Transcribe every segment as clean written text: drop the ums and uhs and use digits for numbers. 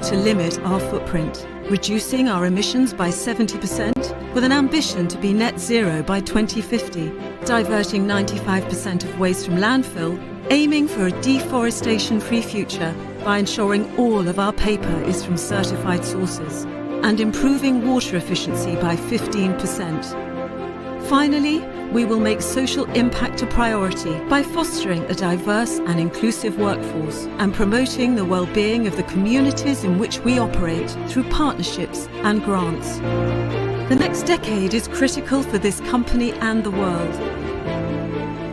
to limit our footprint, reducing our emissions by 70% with an ambition to be net zero by 2050, diverting 95% of waste from landfill, aiming for a deforestation-free future by ensuring all of our paper is from certified sources, and improving water efficiency by 15%. Finally, we will make social impact a priority by fostering a diverse and inclusive workforce and promoting the well-being of the communities in which we operate through partnerships and grants. The next decade is critical for this company and the world.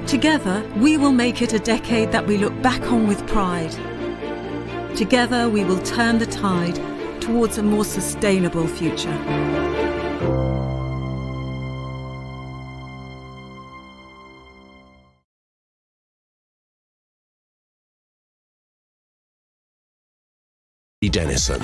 Together, we will make it a decade that we look back on with pride. Together, we will turn the tide towards a more sustainable future. Dennison.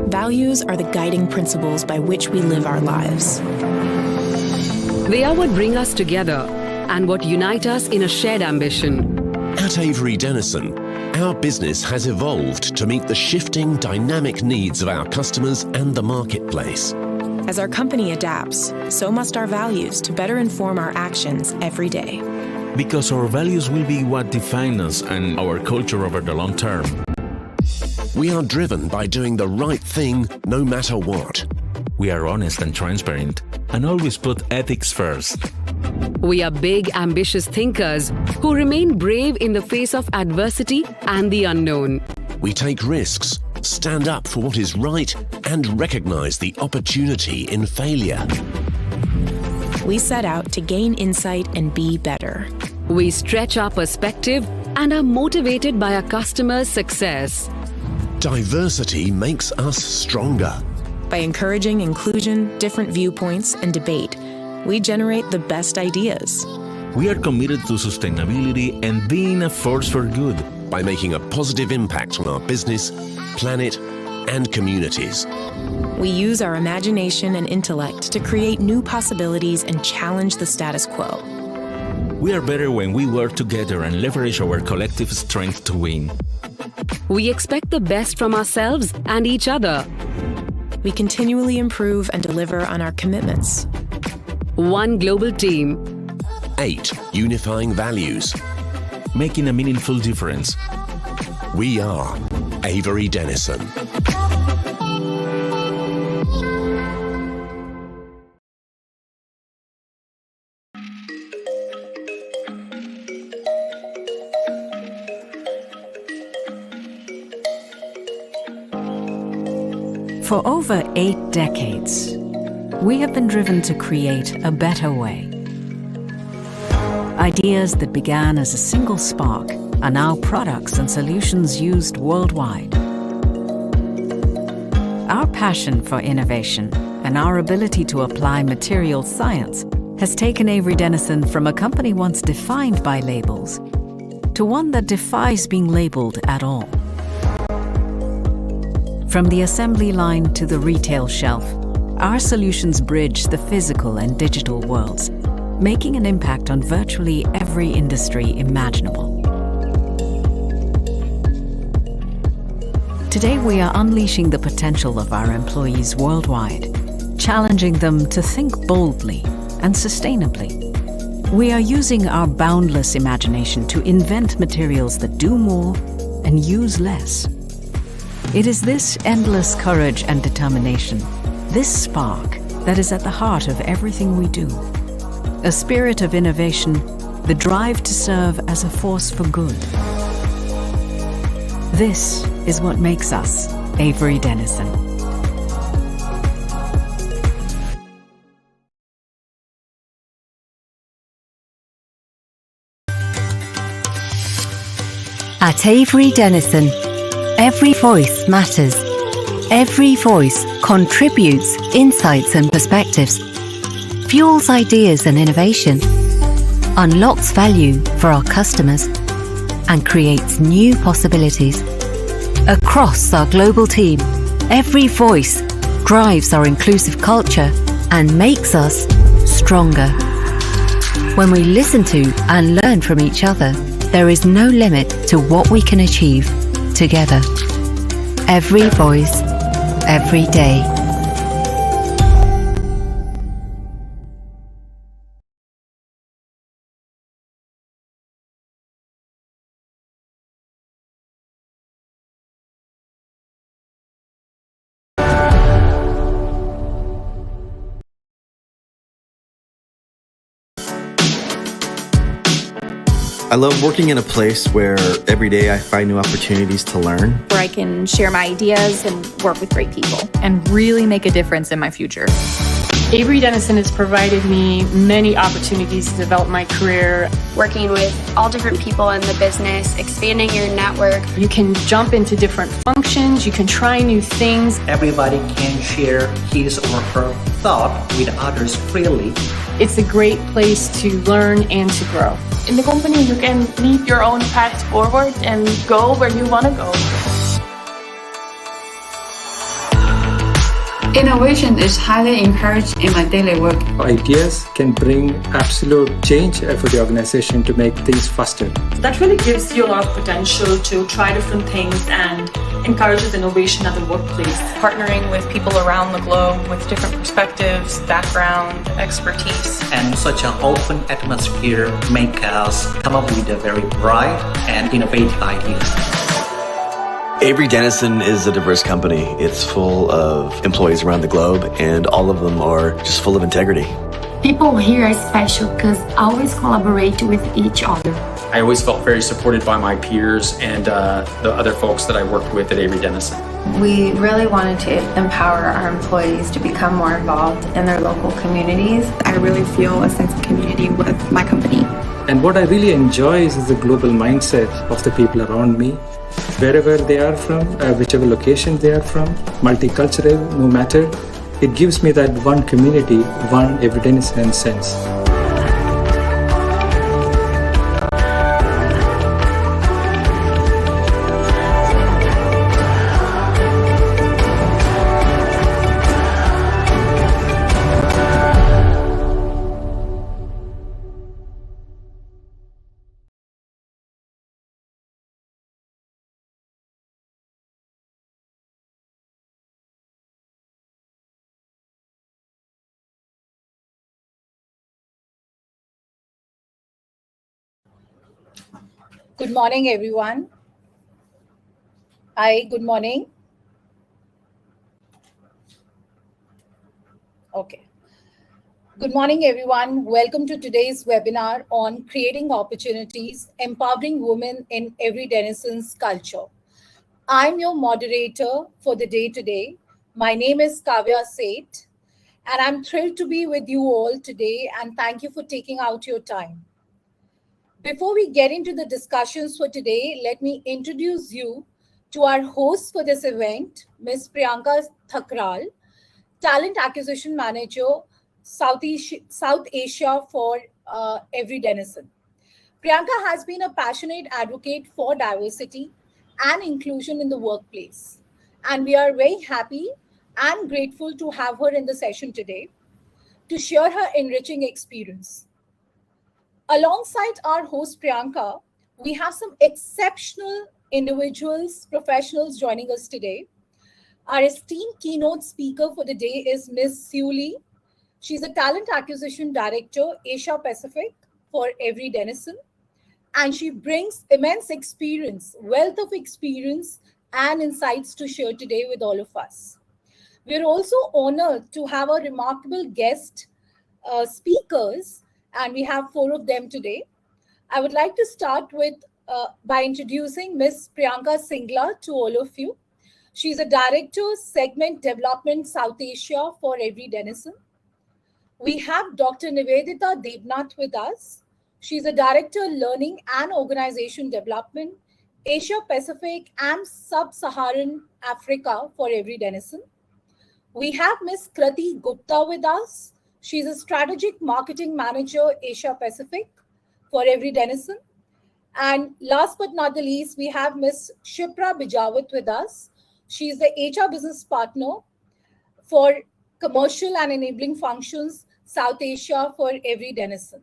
Values are the guiding principles by which we live our lives. They are what bring us together and what unite us in a shared ambition. At Avery Dennison, our business has evolved to meet the shifting, dynamic needs of our customers and the marketplace. As our company adapts, so must our values to better inform our actions every day. Because our values will be what define us and our culture over the long term. We are driven by doing the right thing no matter what. We are honest and transparent and always put ethics first. We are big, ambitious thinkers who remain brave in the face of adversity and the unknown. We take risks, stand up for what is right, and recognize the opportunity in failure. We set out to gain insight and be better. We stretch our perspective and are motivated by our customers' success. Diversity makes us stronger. By encouraging inclusion, different viewpoints, and debate, we generate the best ideas. We are committed to sustainability and being a force for good. By making a positive impact on our business, planet, and communities. We use our imagination and intellect to create new possibilities and challenge the status quo. We are better when we work together and leverage our collective strength to win. We expect the best from ourselves and each other. We continually improve and deliver on our commitments. One global team. 8 unifying values. Making a meaningful difference. We are Avery Dennison. For over 8 decades, we have been driven to create a better way. Ideas that began as a single spark are now products and solutions used worldwide. Our passion for innovation and our ability to apply material science has taken Avery Dennison from a company once defined by labels to one that defies being labeled at all. From the assembly line to the retail shelf, our solutions bridge the physical and digital worlds, making an impact on virtually every industry imaginable. Today, we are unleashing the potential of our employees worldwide, challenging them to think boldly and sustainably. We are using our boundless imagination to invent materials that do more and use less. It is this endless courage and determination, this spark, that is at the heart of everything we do. A spirit of innovation, the drive to serve as a force for good. This is what makes us Avery Dennison. At Avery Dennison, every voice matters. Every voice contributes insights and perspectives, fuels ideas and innovation, unlocks value for our customers, and creates new possibilities. Across our global team, every voice drives our inclusive culture and makes us stronger. When we listen to and learn from each other, there is no limit to what we can achieve together. Every voice, every day. I love working in a place where every day I find new opportunities to learn. Where I can share my ideas and work with great people. And really make a difference in my future. Avery Dennison has provided me many opportunities to develop my career. Working with all different people in the business, expanding your network. You can jump into different functions, you can try new things. Everybody can share his or her thought with others freely. It's a great place to learn and to grow. In the company, you can lead your own path forward and go where you want to go. Innovation is highly encouraged in my daily work. Ideas can bring absolute change for the organization to make things faster. That really gives you a lot of potential to try different things and encourages innovation at the workplace. Partnering with people around the globe with different perspectives, background, expertise. And such an open atmosphere make us come up with a very bright and innovative ideas. Avery Dennison is a diverse company. It's full of employees around the globe, and all of them are just full of integrity. People here are special because I always collaborate with each other. I always felt very supported by my peers and the other folks that I worked with at Avery Dennison. We really wanted to empower our employees to become more involved in their local communities. I really feel a sense of community with my company. And what I really enjoy is the global mindset of the people around me. Wherever they are from, whichever location they are from, multicultural, no matter, it gives me that one community, one Avery Dennison sense. Good morning, everyone. Hi, good morning. Okay. Good morning, everyone. Welcome to today's webinar on creating opportunities, empowering women in Avery Dennison's culture. I'm your moderator for the day today. My name is Kavya Seth, and I'm thrilled to be with you all today, and thank you for taking out your time. Before we get into the discussions for today, let me introduce you to our host for this event, Ms. Priyanka Thakral, Talent Acquisition Manager, South Asia for Avery Dennison. Priyanka has been a passionate advocate for diversity and inclusion in the workplace, and we are very happy and grateful to have her in the session today to share her enriching experience. Alongside our host Priyanka, we have some exceptional individuals, professionals joining us today. Our esteemed keynote speaker for the day is Ms. Sue Lee. She's a Talent Acquisition Director, Asia Pacific for Avery Dennison, and she brings immense experience, wealth of experience and insights to share today with all of us. We're also honored to have a remarkable guest speakers, and we have 4 of them today. I would like to start with by introducing Ms. Priyanka Singla to all of you. She's a Director, Segment Development South Asia for Avery Dennison. We have Dr. Nivedita Debnath with us. She's a Director, Learning and Organization Development, Asia Pacific and Sub-Saharan Africa for Avery Dennison. We have Ms. Krati Gupta with us. She's a Strategic Marketing Manager, Asia Pacific for Avery Dennison. And last but not the least, we have Ms. Shipra Bijawat with us. She is the HR business partner for commercial and enabling functions, South Asia for Avery Dennison.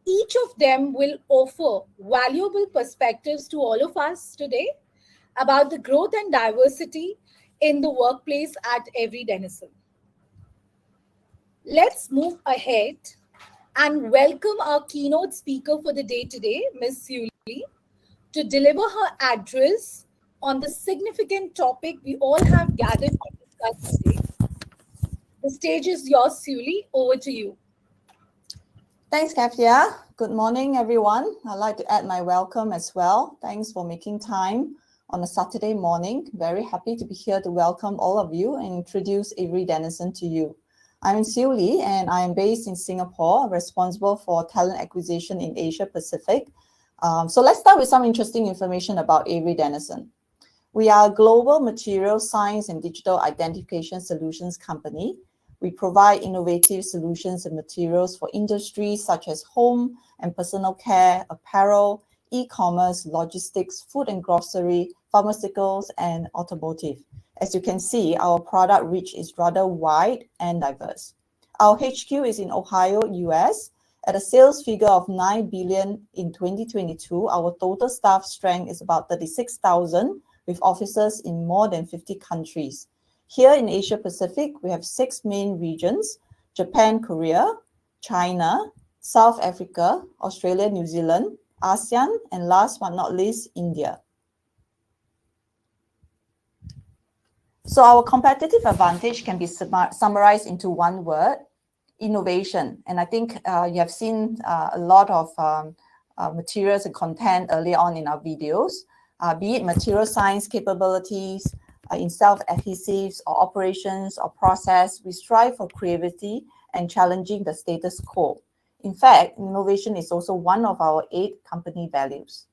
Each of them will offer valuable perspectives to all of us today about the growth and diversity in the workplace at Avery Dennison. Let's move ahead and welcome our keynote speaker for the day today, Ms. Suli, to deliver her address on the significant topic we all have gathered to discuss today. The stage is yours, Suli. Over to you. Thanks, Kafia. Good morning, everyone. I'd like to add my welcome as well. Thanks for making time on a Saturday morning. Very happy to be here to welcome all of you and introduce Avery Dennison to you. I'm Siu Lee, and I am based in Singapore, responsible for talent acquisition in Asia Pacific. So let's start with some interesting information about Avery Dennison. We are a global material science and digital identification solutions company. We provide innovative solutions and materials for industries such as home and personal care, apparel, e-commerce, logistics, food and grocery, pharmaceuticals, and automotive. As you can see, our product reach is rather wide and diverse. Our HQ is in Ohio, US. At a sales figure of 9 billion in 2022, our total staff strength is about 36,000 with offices in more than 50 countries. Here in Asia Pacific, we have 6 main regions: Japan, Korea, China, South Africa, Australia, New Zealand, ASEAN, and last but not least, India. So our competitive advantage can be summarized into one word: innovation. And I think you have seen a lot of materials and content earlier on in our videos, be it material science capabilities, in self-adhesives or operations or process. We strive for creativity and challenging the status quo. In fact, innovation is also one of our 8 company values.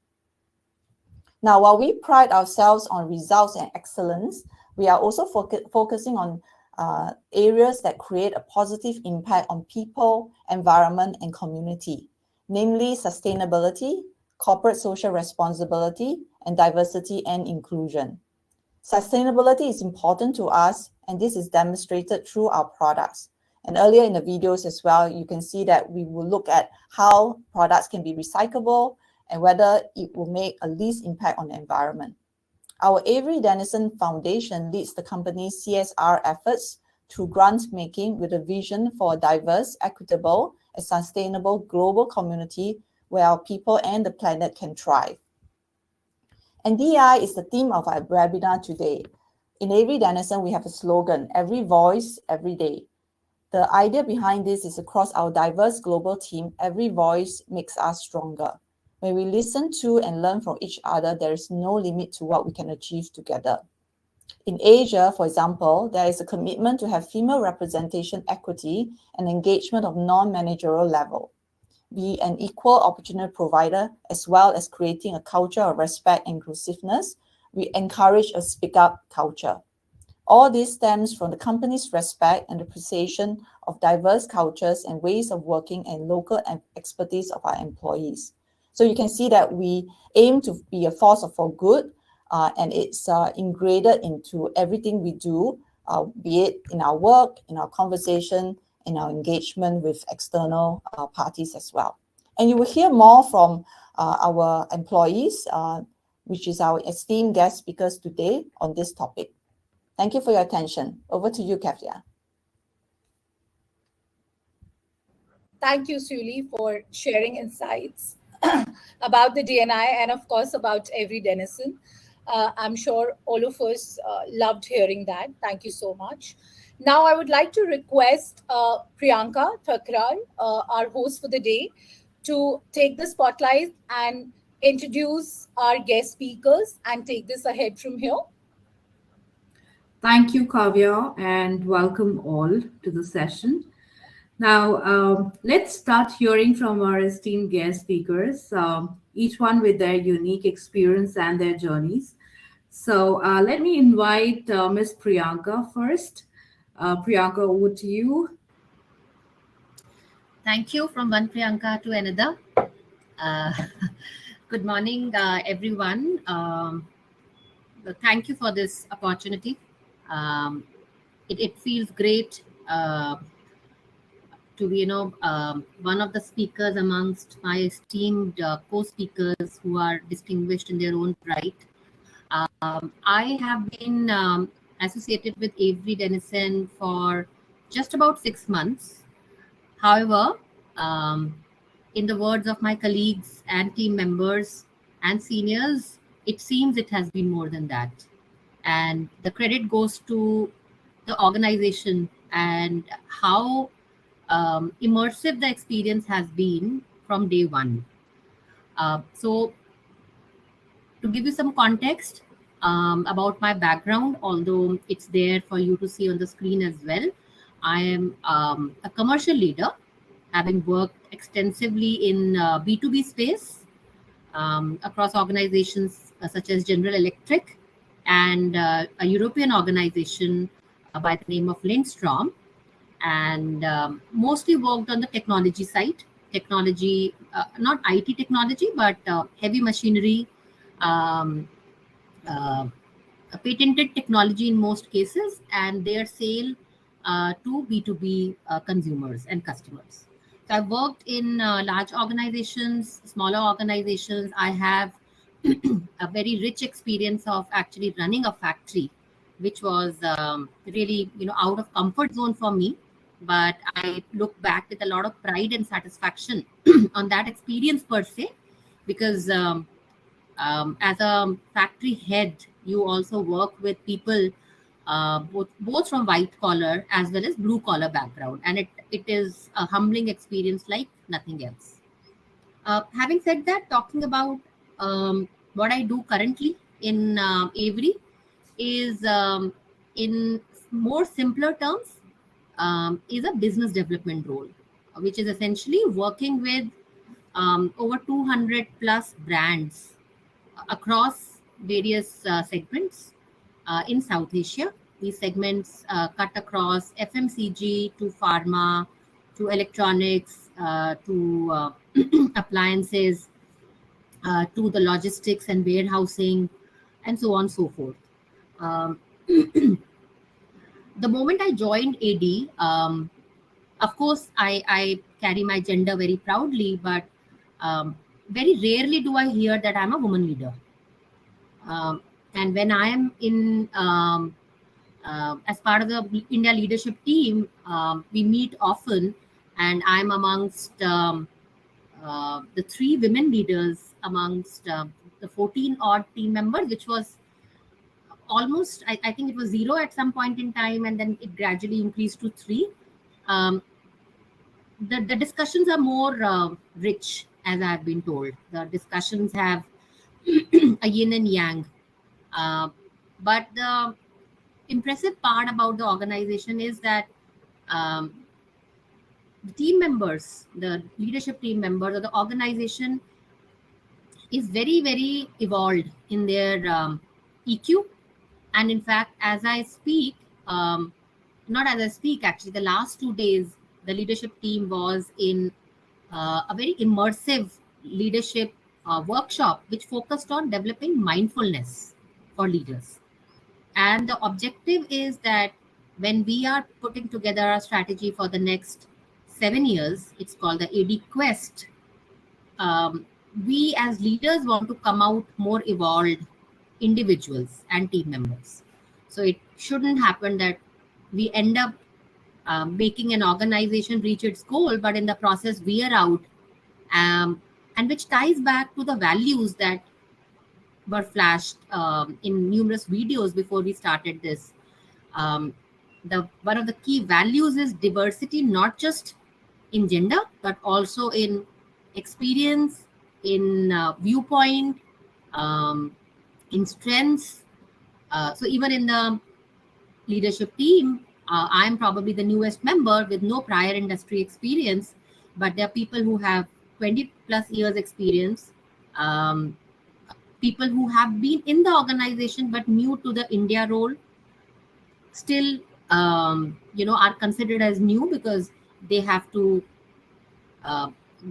Now, while we pride ourselves on results and excellence, we are also focusing on areas that create a positive impact on people, environment, and community, namely sustainability, corporate social responsibility, and diversity and inclusion. Sustainability is important to us, and this is demonstrated through our products. And earlier in the videos as well, you can see that we will look at how products can be recyclable and whether it will make a least impact on the environment. Our Avery Dennison Foundation leads the company's CSR efforts through grant making with a vision for a diverse, equitable, and sustainable global community where our people and the planet can thrive. And DEI is the theme of our webinar today. In Avery Dennison, we have a slogan: every voice, every day. The idea behind this is across our diverse global team, every voice makes us stronger. When we listen to and learn from each other, there is no limit to what we can achieve together. In Asia, for example, there is a commitment to have female representation, equity, and engagement of non-managerial level. Be an equal opportunity provider, as well as creating a culture of respect and inclusiveness. We encourage a speak-up culture. All this stems from the company's respect and appreciation of diverse cultures and ways of working and local expertise of our employees. So you can see that we aim to be a force for good, and it's ingrained into everything we do, be it in our work, in our conversation, in our engagement with external parties as well. And you will hear more from our employees, which is our esteemed guest speakers today on this topic. Thank you for your attention. Over to you, Kafia. Thank you, Suli, for sharing insights about the DNI and, of course, about Avery Dennison. I'm sure all of us loved hearing that. Thank you so much. Now, I would like to request Priyanka Thakral, our host for the day, to take the spotlight and introduce our guest speakers and take this ahead from here. Thank you, Kavya, and welcome all to the session. Now, let's start hearing from our esteemed guest speakers, each one with their unique experience and their journeys. So let me invite Ms. Priyanka first. Priyanka, over to you. Thank you. From one Priyanka to another. Good morning, everyone. Thank you for this opportunity. It feels great to be, one of the speakers amongst my esteemed co-speakers who are distinguished in their own right. I have been associated with Avery Dennison for just about 6 months. However, in the words of my colleagues and team members and seniors, it seems it has been more than that. And the credit goes to the organization and how immersive the experience has been from day one. So to give you some context about my background, although it's there for you to see on the screen as well, I am a commercial leader, having worked extensively in B2B space across organizations such as General Electric and a European organization by the name of Lindstrom, and mostly worked on the technology side, technology, not IT technology, but heavy machinery, patented technology in most cases, and their sale to B2B consumers and customers. So I've worked in large organizations, smaller organizations. I have a very rich experience of actually running a factory, which was really, out of comfort zone for me. But I look back with a lot of pride and satisfaction on that experience per se, because as a factory head, you also work with people both from white collar as well as blue collar background, and it is a humbling experience like nothing else. Having said that, talking about what I do currently in Avery is, in more simpler terms, is a business development role, which is essentially working with over 200 plus brands across various segments in South Asia. These segments cut across FMCG to pharma to electronics to appliances to the logistics and warehousing and so on and so forth. The moment I joined AD, of course, I carry my gender very proudly, but very rarely do I hear that I'm a woman leader. And when I am in, as part of the India leadership team, we meet often, and I'm amongst the 3 women leaders amongst the 14 odd team members, which was almost, I think it was 0 at some point in time, and then it gradually increased to 3. The discussions are more rich, as I've been told. The discussions have a yin and yang. But the impressive part about the organization is that the team members, the leadership team members of the organization is very, very evolved in their EQ. And in fact, as I speak, not as I speak, actually, the last 2 days, the leadership team was in a very immersive leadership workshop, which focused on developing mindfulness for leaders. And the objective is that when we are putting together a strategy for the next 7 years, it's called the AD Quest. We as leaders want to come out more evolved individuals and team members. So it shouldn't happen that we end up making an organization reach its goal, but in the process we are out, and which ties back to the values that were flashed in numerous videos before we started this. One of the key values is diversity, not just in gender, but also in experience, in viewpoint, in strengths. So even in the leadership team, I'm probably the newest member with no prior industry experience, but there are people who have 20 plus years experience, people who have been in the organization but new to the India role, still are considered as new because they have to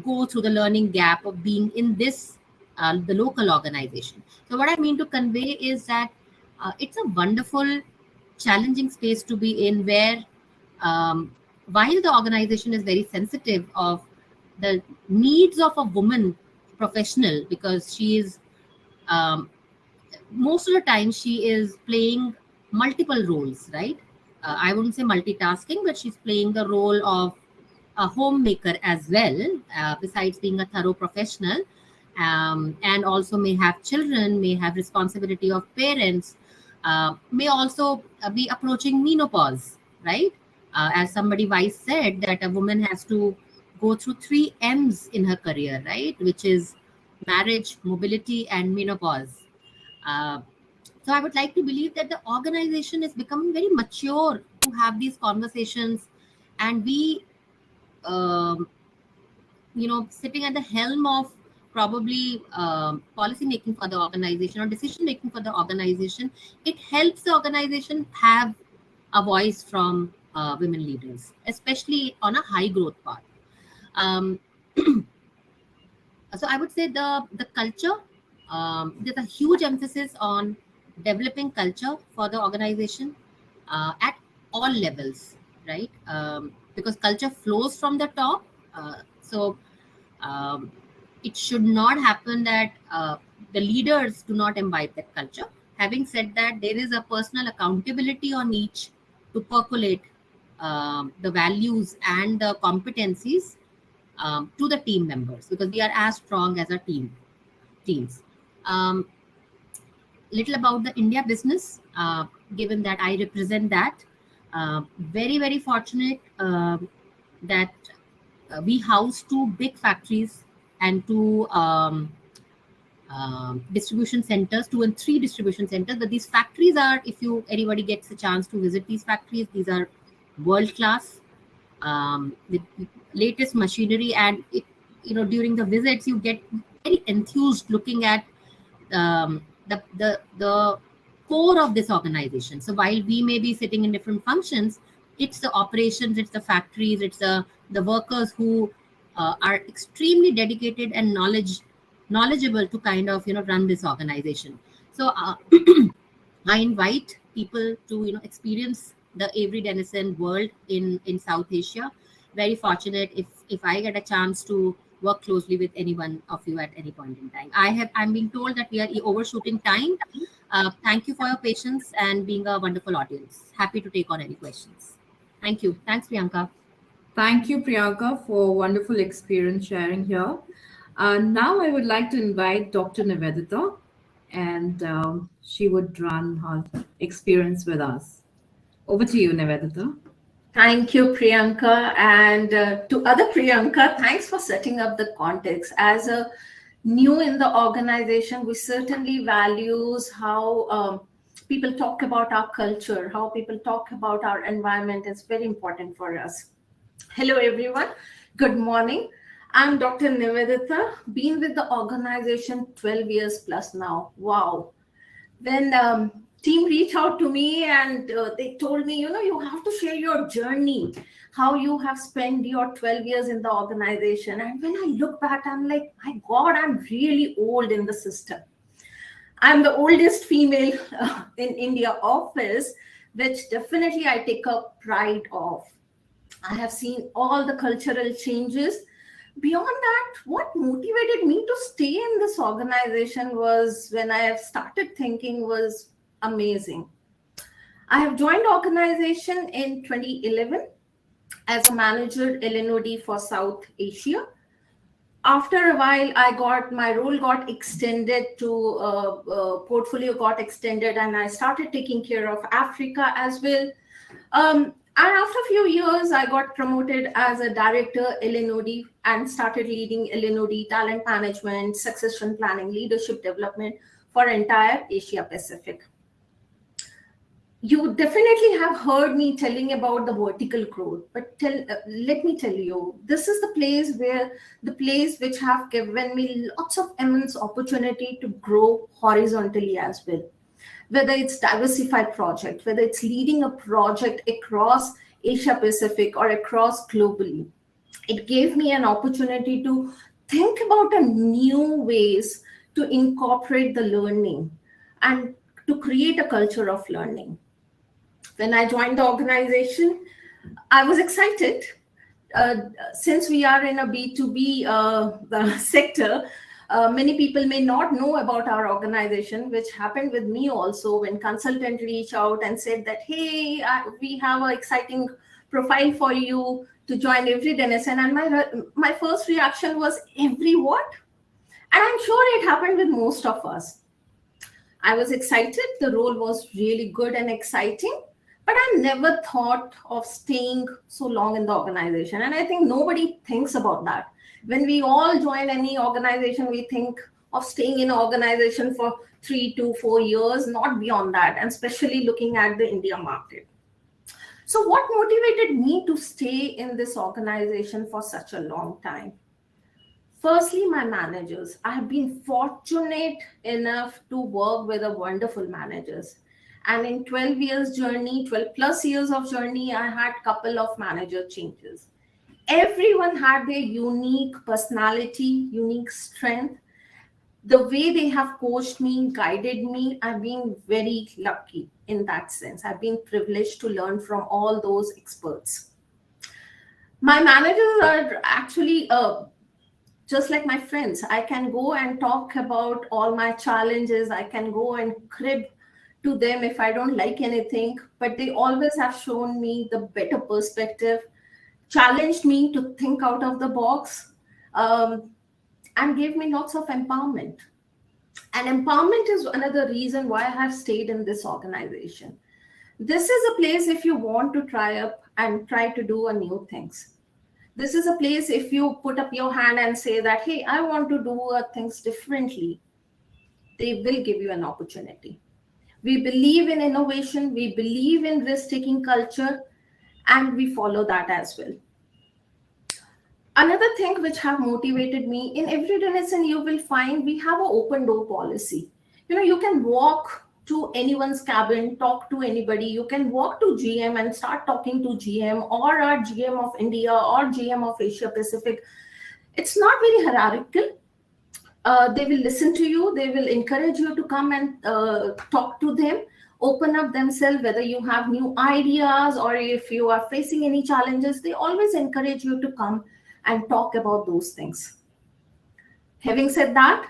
go through the learning gap of being in this the local organization. So what I mean to convey is that it's a wonderful, challenging space to be in, where while the organization is very sensitive of the needs of a woman professional, because she is most of the time she is playing multiple roles, right? I wouldn't say multitasking, but she's playing the role of a homemaker as well, besides being a thorough professional, and also may have children, may have responsibility of parents, may also be approaching menopause, right? As somebody wise said, that a woman has to go through 3 M's in her career, right? Which is marriage, mobility, and menopause. So I would like to believe that the organization is becoming very mature to have these conversations, and we, sitting at the helm of probably policy making for the organization or decision making for the organization, it helps the organization have a voice from women leaders, especially on a high growth path. So I would say the culture, there's a huge emphasis on developing culture for the organization at all levels, right? Because culture flows from the top. So it should not happen that the leaders do not imbibe that culture. Having said that, there is a personal accountability on each to percolate the values and the competencies to the team members, because we are as strong as our teams. Little about the India business, given that I represent that. Very, very fortunate that we house 2 big factories and 2 distribution centers, 2 and 3 distribution centers. But these factories are, if anybody gets a chance to visit these factories, these are world class, with latest machinery, and during the visits you get very enthused looking at the core of this organization. So while we may be sitting in different functions, it's the operations, it's the factories, it's the workers who are extremely dedicated and knowledgeable to kind of run this organization. So I invite people to experience the Avery Dennison world in South Asia. Very fortunate if I get a chance to work closely with any one of you at any point in time. I'm being told that we are overshooting time. Thank you for your patience and being a wonderful audience. Happy to take on any questions. Thank you. Thanks, Priyanka. Thank you, Priyanka, for wonderful experience sharing here. Now I would like to invite Dr. Nivedita, and she would run her experience with us. Over to you, Nivedita. Thank you, Priyanka. And to other Priyanka, thanks for setting up the context. As a new in the organization, we certainly values how people talk about our culture, how people talk about our environment is very important for us. Hello, everyone. Good morning. I'm Dr. Nivedita, been with the organization 12 years plus now. Wow. When team reached out to me and they told me, you have to share your journey, how you have spent your 12 years in the organization. And when I look back, I'm like, my God, I'm really old in the system. I'm the oldest female in India office, which definitely I take a pride of. I have seen all the cultural changes. Beyond that, what motivated me to stay in this organization was when I have started thinking was amazing. I have joined organization in 2011 as a manager LNOD for South Asia. After a while, my role got extended to portfolio got extended, and I started taking care of Africa as well. And after a few years, I got promoted as a director LNOD and started leading LNOD talent management, succession planning, leadership development for entire Asia Pacific. You definitely have heard me telling about the vertical growth, but let me tell you, this is the place which have given me lots of immense opportunity to grow horizontally as well. Whether it's diversified project, whether it's leading a project across Asia Pacific or across globally, it gave me an opportunity to think about a new ways to incorporate the learning and to create a culture of learning. When I joined the organization, I was excited. Since we are in a B2B sector, many people may not know about our organization, which happened with me also when consultant reached out and said that, hey, we have an exciting profile for you to join Avery Dennison. And my first reaction was, Avery what? And I'm sure it happened with most of us. I was excited. The role was really good and exciting. But I never thought of staying so long in the organization. And I think nobody thinks about that. When we all join any organization, we think of staying in an organization for 3 to 4 years, not beyond that, and especially looking at the India market. So what motivated me to stay in this organization for such a long time? Firstly, my managers. I have been fortunate enough to work with wonderful managers. And in 12 plus years of journey, I had a couple of manager changes. Everyone had their unique personality, unique strength. The way they have coached me, guided me, I've been very lucky in that sense. I've been privileged to learn from all those experts. My managers are actually just like my friends. I can go and talk about all my challenges. I can go and crib to them if I don't like anything, but they always have shown me the better perspective, challenged me to think out of the box, and gave me lots of empowerment. And empowerment is another reason why I have stayed in this organization. This is a place if you want to try up and try to do new things. This is a place if you put up your hand and say that, hey, I want to do things differently, they will give you an opportunity. We believe in innovation, we believe in risk-taking culture, and we follow that as well. Another thing which have motivated me, in Avery Dennison, you will find we have an open door policy. You can walk to anyone's cabin, talk to anybody. You can walk to GM and start talking to GM or our GM of India or GM of Asia Pacific. It's not very hierarchical. They will listen to you. They will encourage you to come and talk to them, open up themselves, whether you have new ideas or if you are facing any challenges. They always encourage you to come and talk about those things. Having said that,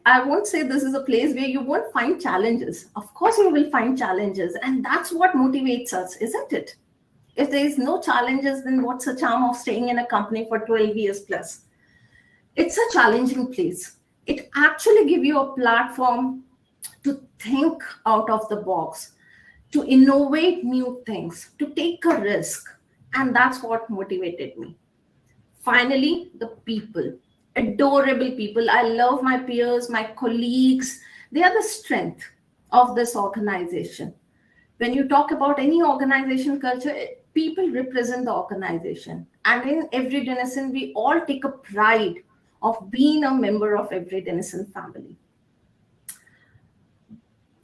I won't say this is a place where you won't find challenges. Of course, you will find challenges. And that's what motivates us, isn't it? If there is no challenges, then what's the charm of staying in a company for 12 years plus? It's a challenging place. It actually gives you a platform to think out of the box, to innovate new things, to take a risk. And that's what motivated me. Finally, the people, adorable people. I love my peers, my colleagues. They are the strength of this organization. When you talk about any organization culture, people represent the organization. And in Avery Dennison, we all take a pride of being a member of Avery Dennison family.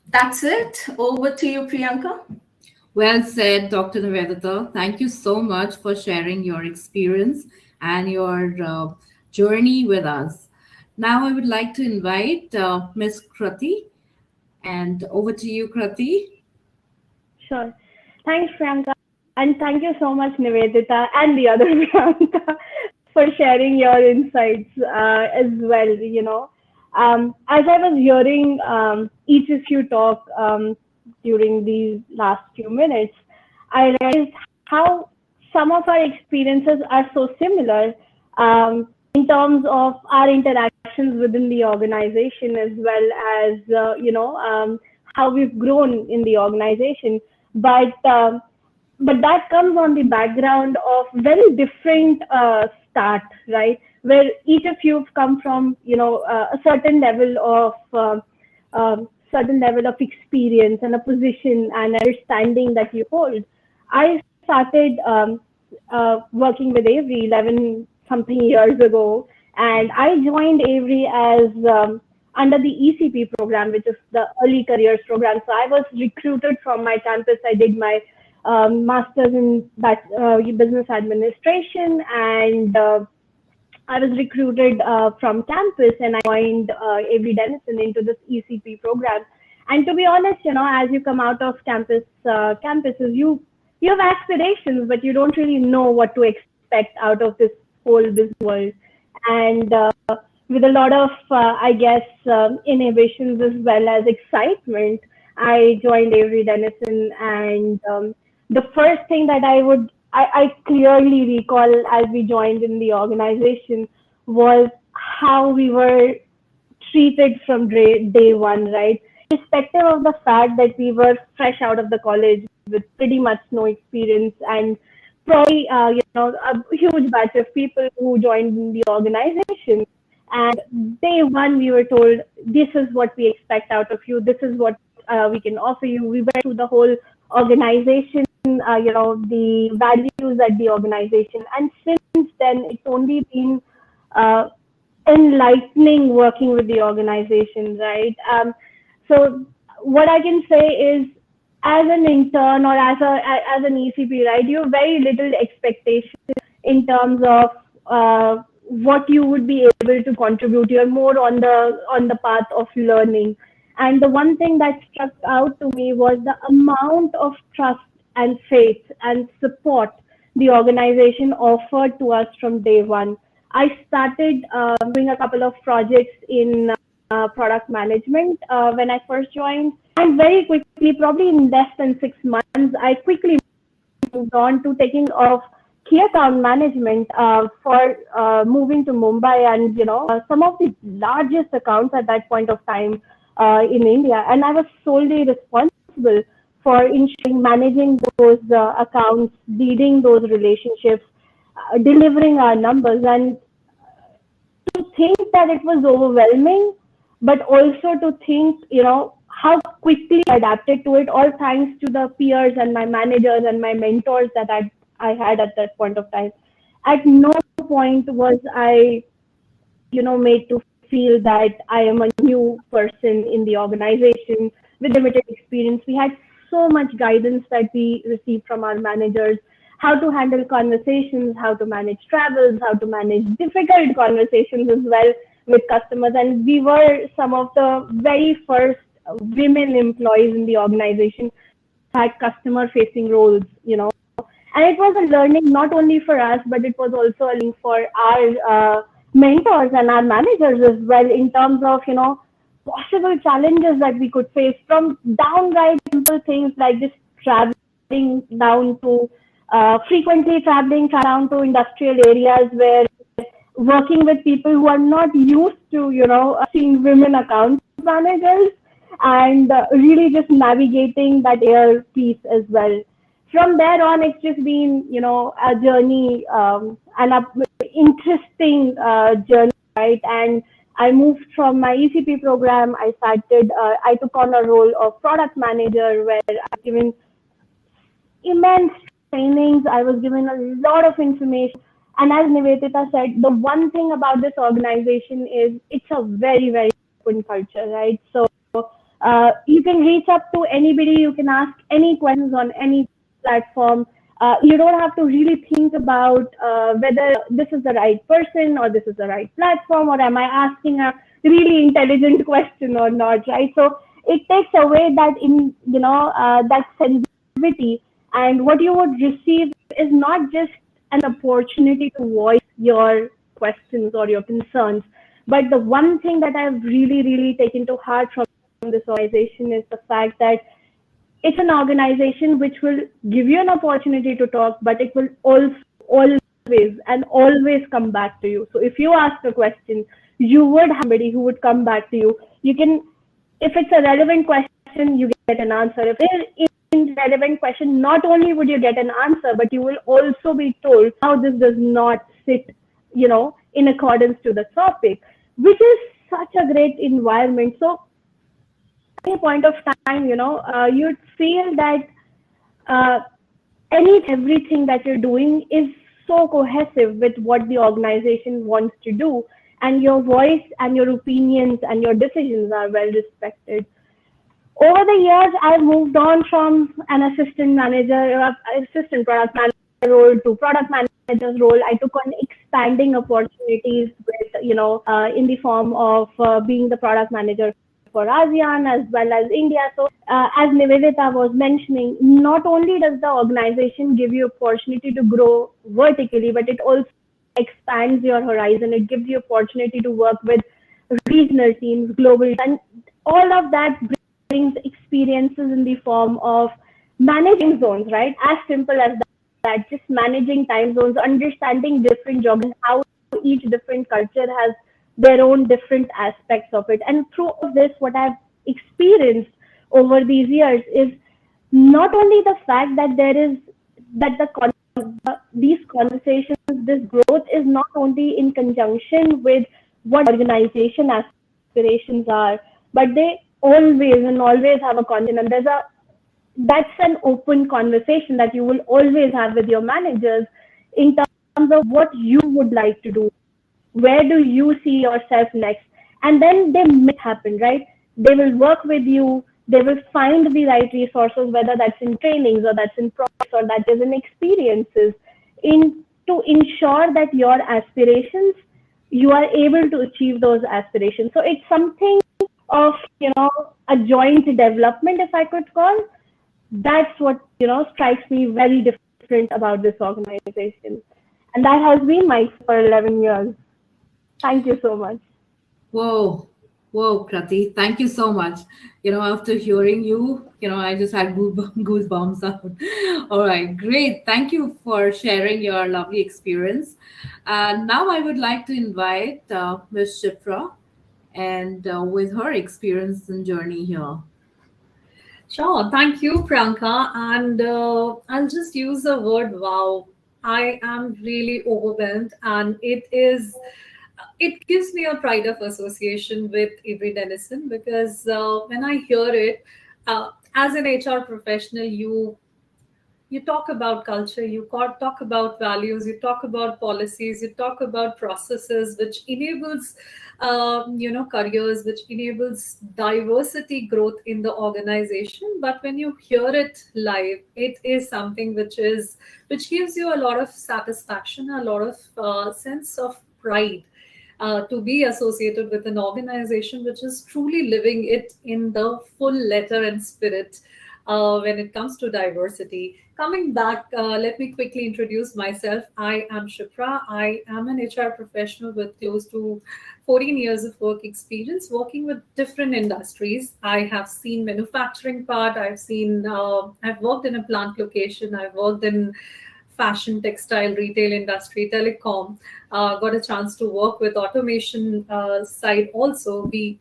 That's it. Over to you, Priyanka. Well said, Dr. Nivedita. Thank you so much for sharing your experience and your journey with us. Now I would like to invite Ms. Krati. And over to you, Krati. Sure. Thanks, Priyanka. And thank you so much, Nivedita, and the other Priyanka, for sharing your insights as well. As I was hearing each of you talk during these last few minutes, I realized how some of our experiences are so similar in terms of our interactions within the organization, as well as how we've grown in the organization. But that comes on the background of very different start, right? Where each of you have come from, a certain level of experience and a position and understanding that you hold. I started working with Avery 11 something years ago, and I joined Avery as under the ECP program, which is the Early Careers program. So I was recruited from my campus. I did my master's in business administration, and I was recruited from campus, and I joined Avery Dennison into this ECP program. And to be honest, as you come out of campuses, you have aspirations, but you don't really know what to expect out of this whole business world. And with a lot of, innovations as well as excitement, I joined Avery Dennison. And the first thing that I clearly recall as we joined in the organization was how we were treated from day one, right? Irrespective of the fact that we were fresh out of the college with pretty much no experience, and probably a huge batch of people who joined in the organization. And day one, we were told, this is what we expect out of you. This is what we can offer you. We went through the whole organization, the values at the organization. And since then, it's only been enlightening working with the organization, right? So what I can say is, as an intern or as an ECP, right, you have very little expectation in terms of what you would be able to contribute. You're more on the path of learning. And the one thing that struck out to me was the amount of trust and faith and support the organization offered to us from day one. I started doing a couple of projects in product management when I first joined. And very quickly, probably in less than 6 months, I quickly moved on to taking off key account management for moving to Mumbai and, some of the largest accounts at that point of time in India. And I was solely responsible for ensuring managing those accounts, leading those relationships, delivering our numbers. And to think that it was overwhelming, but also to think, how quickly I adapted to it, all thanks to the peers and my managers and my mentors that I had at that point of time. At no point was I, made to feel that I am a new person in the organization with limited experience. We had so much guidance that we received from our managers, how to handle conversations, how to manage travels, how to manage difficult conversations as well with customers. And we were some of the very first women employees in the organization who had customer facing roles, And it was a learning not only for us, but it was also a learning for our mentors and our managers as well, in terms of, possible challenges that we could face, from downright simple things like just traveling down to frequently traveling down to industrial areas where working with people who are not used to, seeing women account managers, and really just navigating that air piece as well. From there on, it's just been, a journey, and an interesting journey, right? And I moved from my ECP program. I took on a role of product manager, where I was given immense trainings. I was given a lot of information. And as Nivedita said, the one thing about this organization is it's a very, very open culture, right? So you can reach up to anybody. You can ask any questions on any platform. You don't have to really think about whether this is the right person or this is the right platform, or am I asking a really intelligent question or not, right? So it takes away that that sensitivity, and what you would receive is not just an opportunity to voice your questions or your concerns, but the one thing that I've really, really taken to heart from this organization is the fact that it's an organization which will give you an opportunity to talk, but it will also always come back to you. So if you ask a question, you would have somebody who would come back to you. You can, if it's a relevant question, you get an answer. If it's an irrelevant question, not only would you get an answer, but you will also be told how this does not sit, in accordance to the topic, which is such a great environment. So at any point of time, you'd feel that everything that you're doing is so cohesive with what the organization wants to do, and your voice and your opinions and your decisions are well respected. Over the years, I've moved on from an assistant product manager role to product manager's role. I took on expanding opportunities with, in the form of being the product manager for ASEAN as well as India. So as Nivedita was mentioning, not only does the organization give you opportunity to grow vertically, but it also expands your horizon. It gives you opportunity to work with regional teams, global, and all of that brings experiences in the form of managing zones, right? As simple as that, just managing time zones, understanding different jobs, and how each different culture has their own different aspects of it. And through all this, what I've experienced over these years is not only the fact that these conversations, this growth is not only in conjunction with what organization aspirations are, but they always have a content, and that's an open conversation that you will always have with your managers in terms of what you would like to do, where do you see yourself next, and then they make it happen, right? They will work with you, they will find the right resources, whether that's in trainings or that's in projects or that is in experiences, to ensure that your aspirations, you are able to achieve those aspirations. So it's something of, a joint development, if I could call. That's what, strikes me very different about this organization. And that has been my for 11 years. Thank you so much. Whoa, Krati, thank you so much. After hearing you, I just had goosebumps out. All right, great. Thank you for sharing your lovely experience. Now I would like to invite Ms. Shipra and with her experience and journey here. Sure. Thank you, Priyanka. And I'll just use the word wow. I am really overwhelmed, and it gives me a pride of association with Avery Dennison, because when I hear it, as an HR professional, you talk about culture, you talk about values, you talk about policies, you talk about processes which enables careers, which enables diversity growth in the organization. But when you hear it live, it is something which gives you a lot of satisfaction, a lot of sense of pride. To be associated with an organization which is truly living it in the full letter and spirit when it comes to diversity. Coming back, let me quickly introduce myself. I am Shipra. I am an HR professional with close to 14 years of work experience working with different industries. I have seen manufacturing part. I've worked in a plant location. I've worked in fashion, textile, retail industry, telecom. Got a chance to work with automation side also. We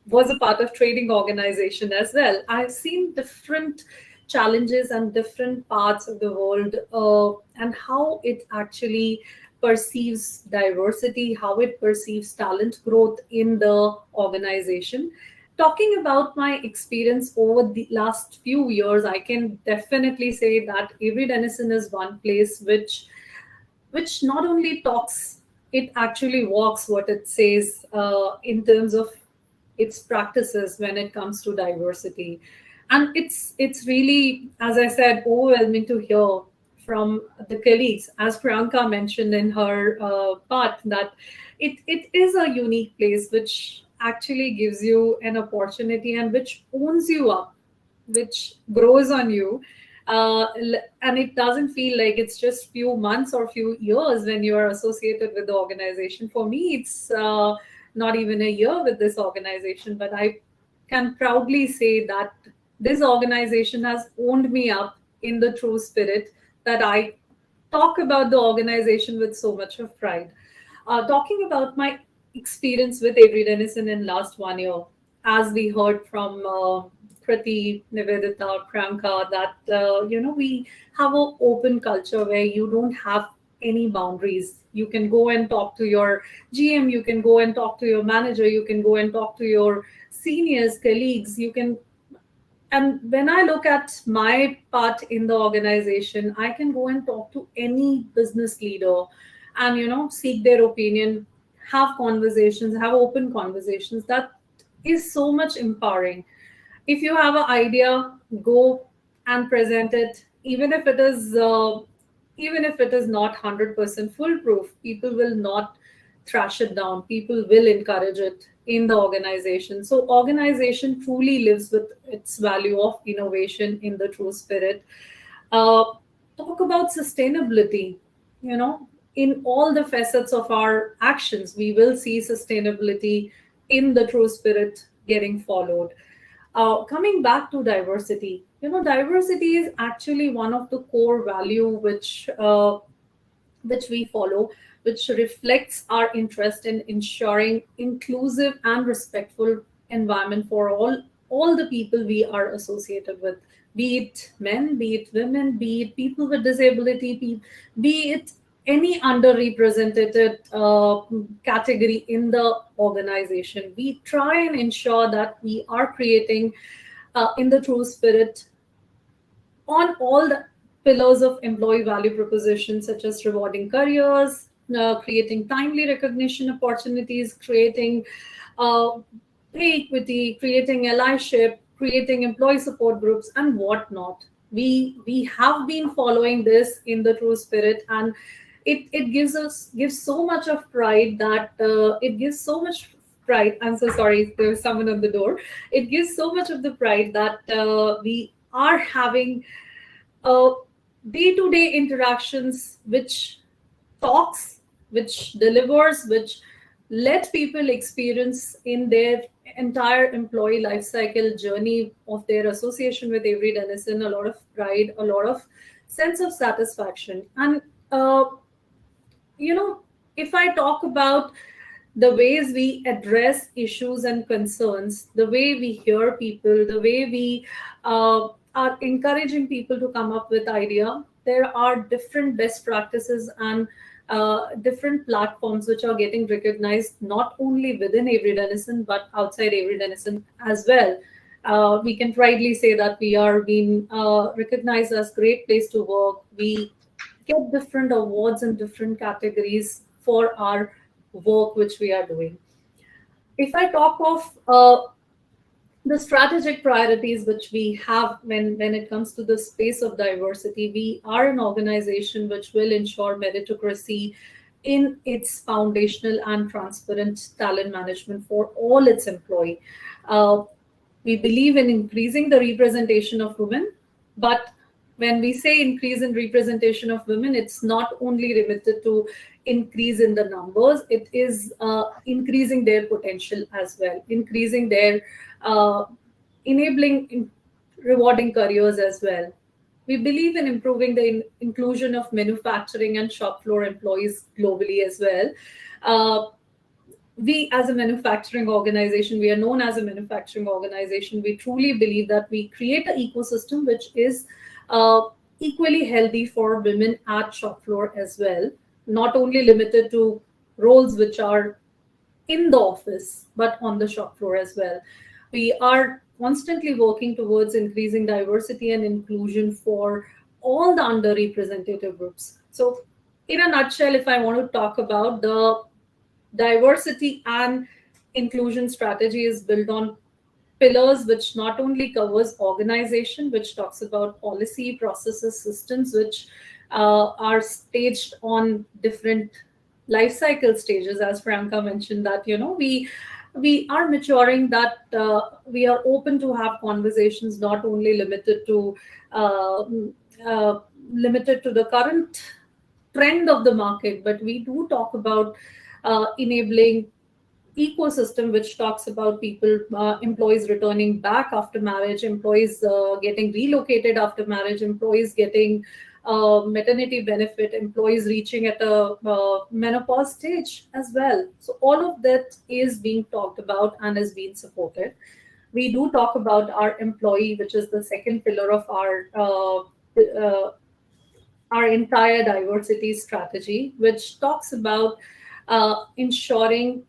was a part of trading organization as well. I've seen different challenges and different parts of the world and how it actually perceives diversity, how it perceives talent growth in the organization. Talking about my experience over the last few years, I can definitely say that Avery Dennison is one place which not only talks, it actually walks what it says in terms of its practices when it comes to diversity. And it's really, as I said, overwhelming to hear from the colleagues, as Priyanka mentioned in her part, that it is a unique place which actually gives you an opportunity and which owns you up, which grows on you. And it doesn't feel like it's just few months or few years when you are associated with the organization. For me, it's not even a year with this organization, but I can proudly say that this organization has owned me up in the true spirit, that I talk about the organization with so much of pride. Talking about my experience with Avery Dennison in last 1 year, as we heard from Krati, Nivedita, Priyanka, that we have an open culture where you don't have any boundaries. You can go and talk to your GM, you can go and talk to your manager, you can go and talk to your seniors, colleagues, and when I look at my part in the organization, I can go and talk to any business leader and, seek their opinion, have conversations, have open conversations. That is so much empowering. If you have an idea, go and present it, even if it is even if it is not 100% foolproof, people will not trash it down. People will encourage it in the organization. So organization truly lives with its value of innovation in the true spirit. Talk about sustainability. In all the facets of our actions, we will see sustainability in the true spirit getting followed. Coming back to diversity, diversity is actually one of the core value which we follow, which reflects our interest in ensuring inclusive and respectful environment for all the people we are associated with, be it men, be it women, be it people with disability, be it any underrepresented category in the organization. We try and ensure that we are creating in the true spirit on all the pillars of employee value proposition, such as rewarding careers, creating timely recognition opportunities, creating pay equity, creating allyship, creating employee support groups, and whatnot. We have been following this in the true spirit, and it gives so much of pride that it gives so much pride. I'm so sorry, there was someone on the door. It gives so much of the pride that we are having day-to-day interactions which talks, which delivers, which let people experience in their entire employee life cycle journey of their association with Avery Dennison a lot of pride, a lot of sense of satisfaction. And if I talk about the ways we address issues and concerns, the way we hear people, the way we are encouraging people to come up with idea, there are different best practices and different platforms which are getting recognized not only within Avery Dennison but outside Avery Dennison as well. We can proudly say that we are being recognized as great place to work. We get different awards in different categories for our work which we are doing. If I talk of the strategic priorities which we have when it comes to the space of diversity, we are an organization which will ensure meritocracy in its foundational and transparent talent management for all its employees. We believe in increasing the representation of women, but when we say increase in representation of women, it's not only limited to increase in the numbers, it is increasing their potential as well, increasing their enabling rewarding careers as well. We believe in improving the inclusion of manufacturing and shop floor employees globally as well. We as a manufacturing organization, we are known as a manufacturing organization. We truly believe that we create an ecosystem which is equally healthy for women at shop floor as well, not only limited to roles which are in the office, but on the shop floor as well. We are constantly working towards increasing diversity and inclusion for all the underrepresented groups. So in a nutshell, if I want to talk about the diversity and inclusion strategy is built on pillars which not only covers organization, which talks about policy, processes, systems, which are staged on different life cycle stages. As Priyanka mentioned, that we are maturing, that we are open to have conversations not only limited to the current trend of the market, but we do talk about enabling ecosystem which talks about people, employees returning back after marriage, employees getting relocated after marriage, employees getting maternity benefit, employees reaching at a menopause stage as well. So all of that is being talked about and is being supported. We do talk about our employee, which is the second pillar of our entire diversity strategy, which talks about ensuring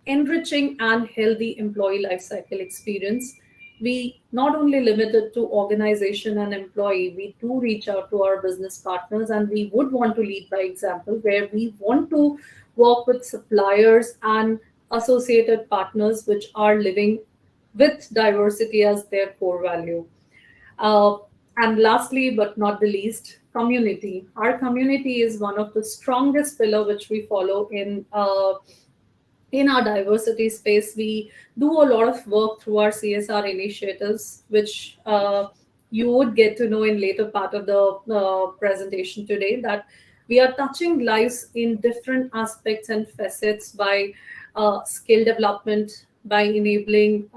enriching and healthy employee life cycle experience. We not only limit it to organization and employee, we do reach out to our business partners, and we would want to lead by example, where we want to work with suppliers and associated partners which are living with diversity as their core value. And lastly, but not the least, community. Our community is one of the strongest pillar which we follow in our diversity space. We do a lot of work through our CSR initiatives, which you would get to know in later part of the presentation today, that we are touching lives in different aspects and facets by skill development, by enabling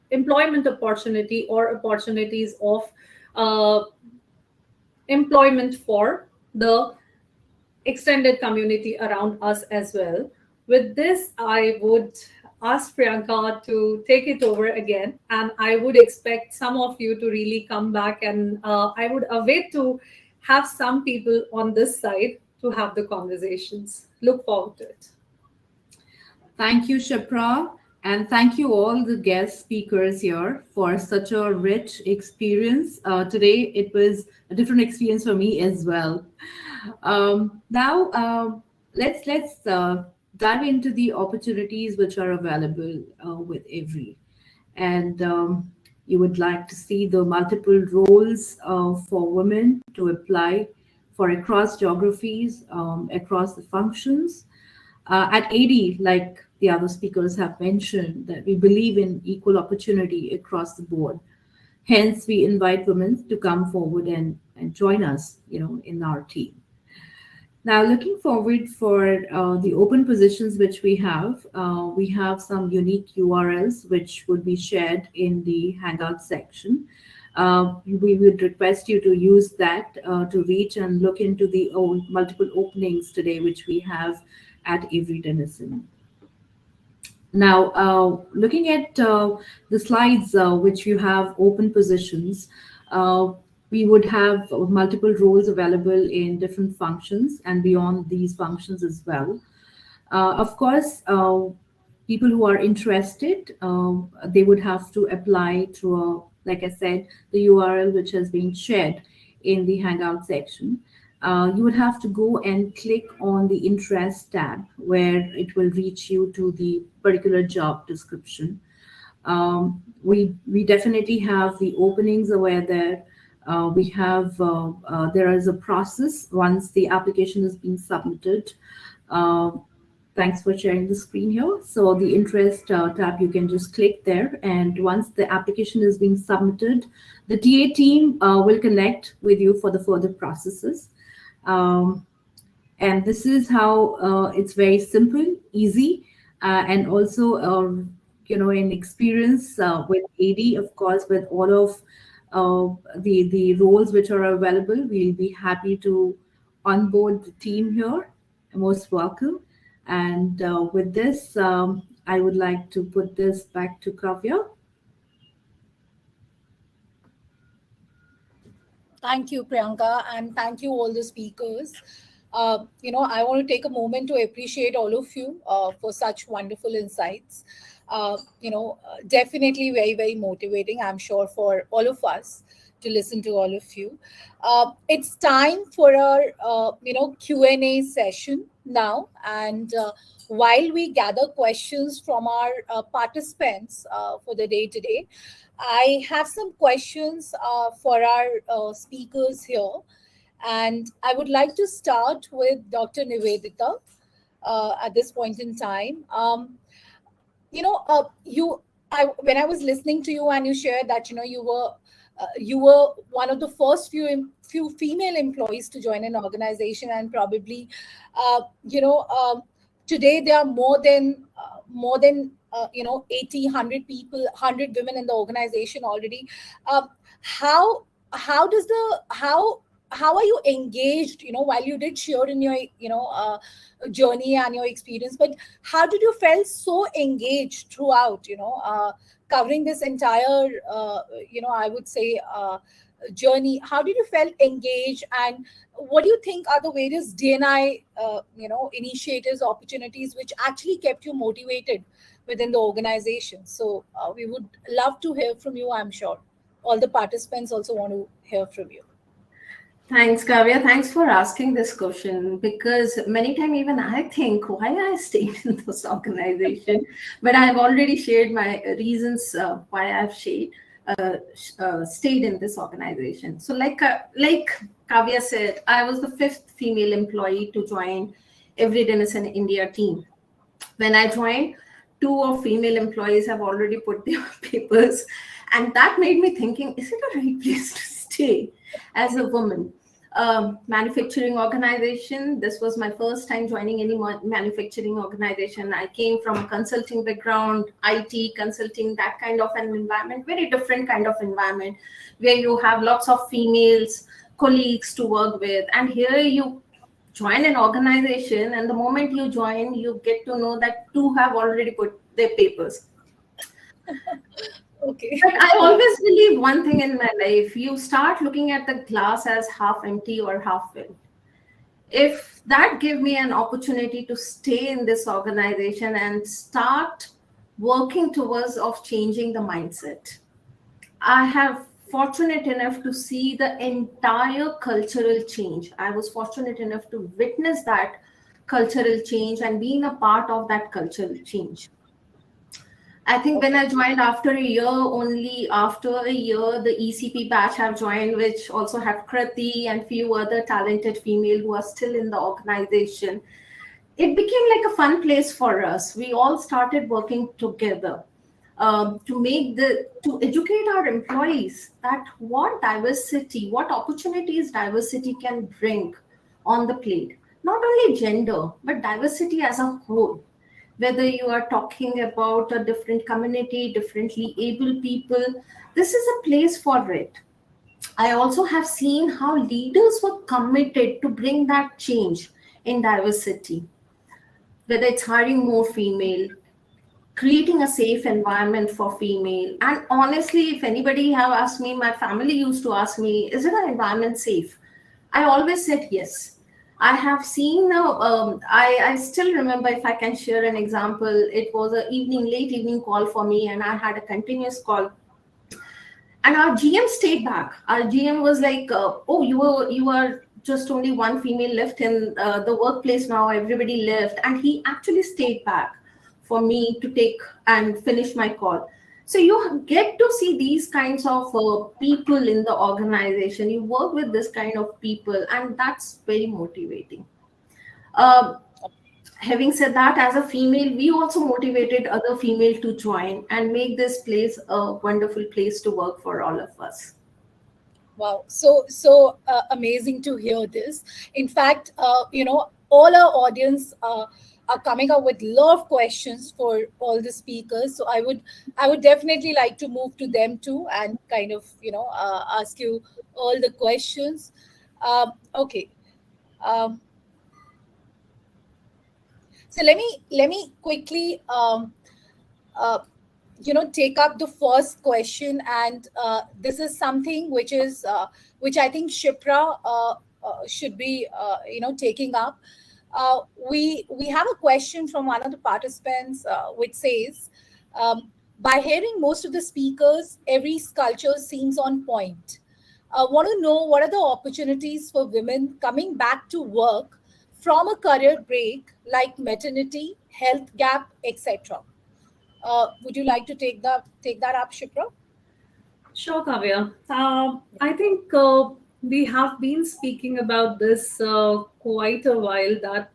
employment opportunity or opportunities of uh, employment for the extended community around us as well. With this, I would ask Priyanka to take it over again, and I would expect some of you to really come back, and I would await to have some people on this side to have the conversations. Look forward to it. Thank you, Shipra, and thank you all the guest speakers here for such a rich experience. Today, it was a different experience for me as well. Now, let's dive into the opportunities which are available with Avery, and you would like to see the multiple roles for women to apply for across geographies, across the functions. At AD, like the other speakers have mentioned, that we believe in equal opportunity across the board. Hence, we invite women to come forward and join us, in our team. Now, looking forward for the open positions which we have some unique URLs which would be shared in the Hangout section. We would request you to use that to reach and look into the multiple openings today which we have at Avery Dennison. Now, looking at the slides which you have open positions, we would have multiple roles available in different functions and beyond these functions as well. Of course, people who are interested, they would have to apply through, like I said, the URL which has been shared in the Hangout section. You would have to go and click on the interest tab where it will reach you to the particular job description. We definitely have the openings aware there. There is a process once the application is being submitted. Thanks for sharing the screen here. So the interest tab, you can just click there. And once the application is being submitted, the TA team will connect with you for the further processes. And this is how it's very simple, easy, and also, in experience with AD, of course, with all of the roles which are available, we'll be happy to onboard the team here. Most welcome. And with this, I would like to put this back to Kavya. Thank you, Priyanka, and thank you all the speakers. I want to take a moment to appreciate all of you for such wonderful insights. Definitely very, very motivating, I'm sure, for all of us to listen to all of you. It's time for our, Q&A session now. And while we gather questions from our participants for the day today, I have some questions for our speakers here. And I would like to start with Dr. Nivedita at this point in time. When I was listening to you and you shared that, you were one of the first few female employees to join an organization, and probably, today there are more than 80, 100 people, 100 women in the organization already. How are you engaged, while you did share in your, journey and your experience, but how did you felt so engaged throughout, covering this entire, I would say, journey? How did you felt engaged, and what do you think are the various D&I, initiatives, opportunities which actually kept you motivated within the organization? So we would love to hear from you. I'm sure all the participants also want to hear from you. Thanks, Kavya. Thanks for asking this question, because many times even I think why I stayed in this organization, but I've already shared my reasons why I've stayed in this organization. So like Kavya said, I was the 5th female employee to join Avery Dennison India team. When I joined, 2 of female employees have already put their papers, and that made me thinking, is it a right place to stay as a woman? Manufacturing organization. This was my first time joining any manufacturing organization. I came from a consulting background, IT consulting, that kind of an environment, very different kind of environment where you have lots of females colleagues to work with. And here you join an organization, and the moment you join, you get to know that 2 have already put their papers. Okay. But I always believe one thing in my life: you start looking at the glass as half empty or half full. If that gave me an opportunity to stay in this organization and start working towards of changing the mindset, I have fortunate enough to see the entire cultural change. I was fortunate enough to witness that cultural change and being a part of that cultural change. I think when I joined after a year, only after a year, the ECP batch have joined, which also have Kriti and few other talented female who are still in the organization. It became like a fun place for us. We all started working together to educate our employees that what diversity, what opportunities diversity can bring on the plate. Not only gender, but diversity as a whole. Whether you are talking about a different community, differently able people, this is a place for it. I also have seen how leaders were committed to bring that change in diversity, whether it's hiring more female, creating a safe environment for female. And honestly, if anybody have asked me, my family used to ask me, is it an environment safe? I always said yes. I have seen, I still remember, if I can share an example, it was a late evening call for me, and I had a continuous call. And our GM stayed back. Our GM was like, oh, you are just only one female left in the workplace now, everybody left. And he actually stayed back for me to take and finish my call. So you get to see these kinds of people in the organization. You work with this kind of people, and that's very motivating. Having said that, as a female, we also motivated other female to join and make this place a wonderful place to work for all of us. Wow, so amazing to hear this. In fact, all our audience are coming up with a lot of questions for all the speakers. So I would definitely like to move to them too and kind of ask you all the questions. Okay. So let me quickly take up the first question, and this is something which I think Shipra should be taking up. We have a question from one of the participants which says, by hearing most of the speakers, every culture seems on point. I want to know what are the opportunities for women coming back to work from a career break, like maternity, health gap, etc. Would you like to take that up, Shipra? Sure, Kavya. I think we have been speaking about this quite a while, that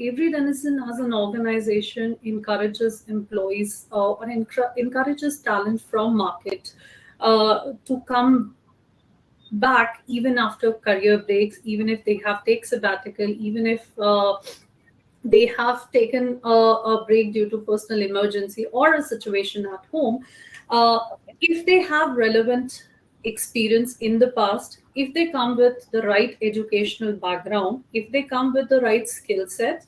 Avery Dennison as an organization encourages employees or encourages talent from market to come back even after career breaks, even if they have taken sabbatical, even if they have taken a break due to personal emergency or a situation at home. If they have relevant experience in the past, if they come with the right educational background, if they come with the right skill set,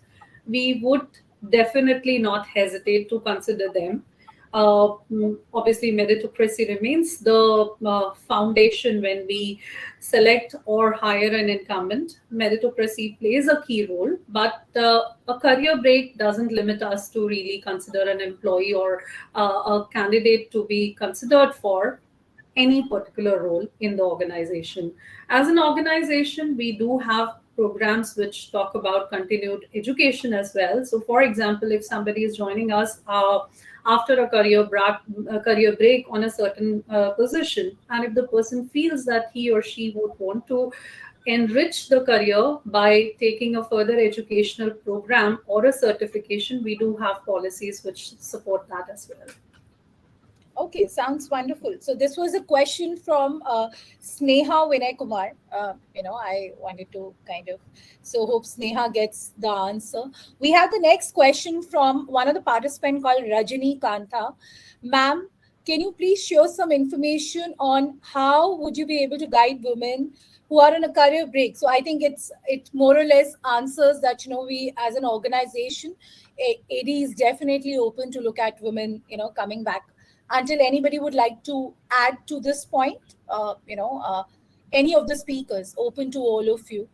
we would definitely not hesitate to consider them. Obviously, meritocracy remains the foundation when we select or hire an incumbent. Meritocracy plays a key role, but a career break doesn't limit us to really consider an employee or a candidate to be considered for any particular role in the organization. As an organization, we do have programs which talk about continued education as well. So, for example, if somebody is joining us after a career break on a certain position, and if the person feels that he or she would want to enrich the career by taking a further educational program or a certification, we do have policies which support that as well. Okay, sounds wonderful. So this was a question from Sneha Vinay Kumar. I wanted to hope Sneha gets the answer. We have the next question from one of the participants called Rajini Kanta. Ma'am, can you please share some information on how would you be able to guide women who are on a career break? So I think it more or less answers that, we as an organization, AD is definitely open to look at women, coming back. Until anybody would like to add to this point, any of the speakers, open to all of you.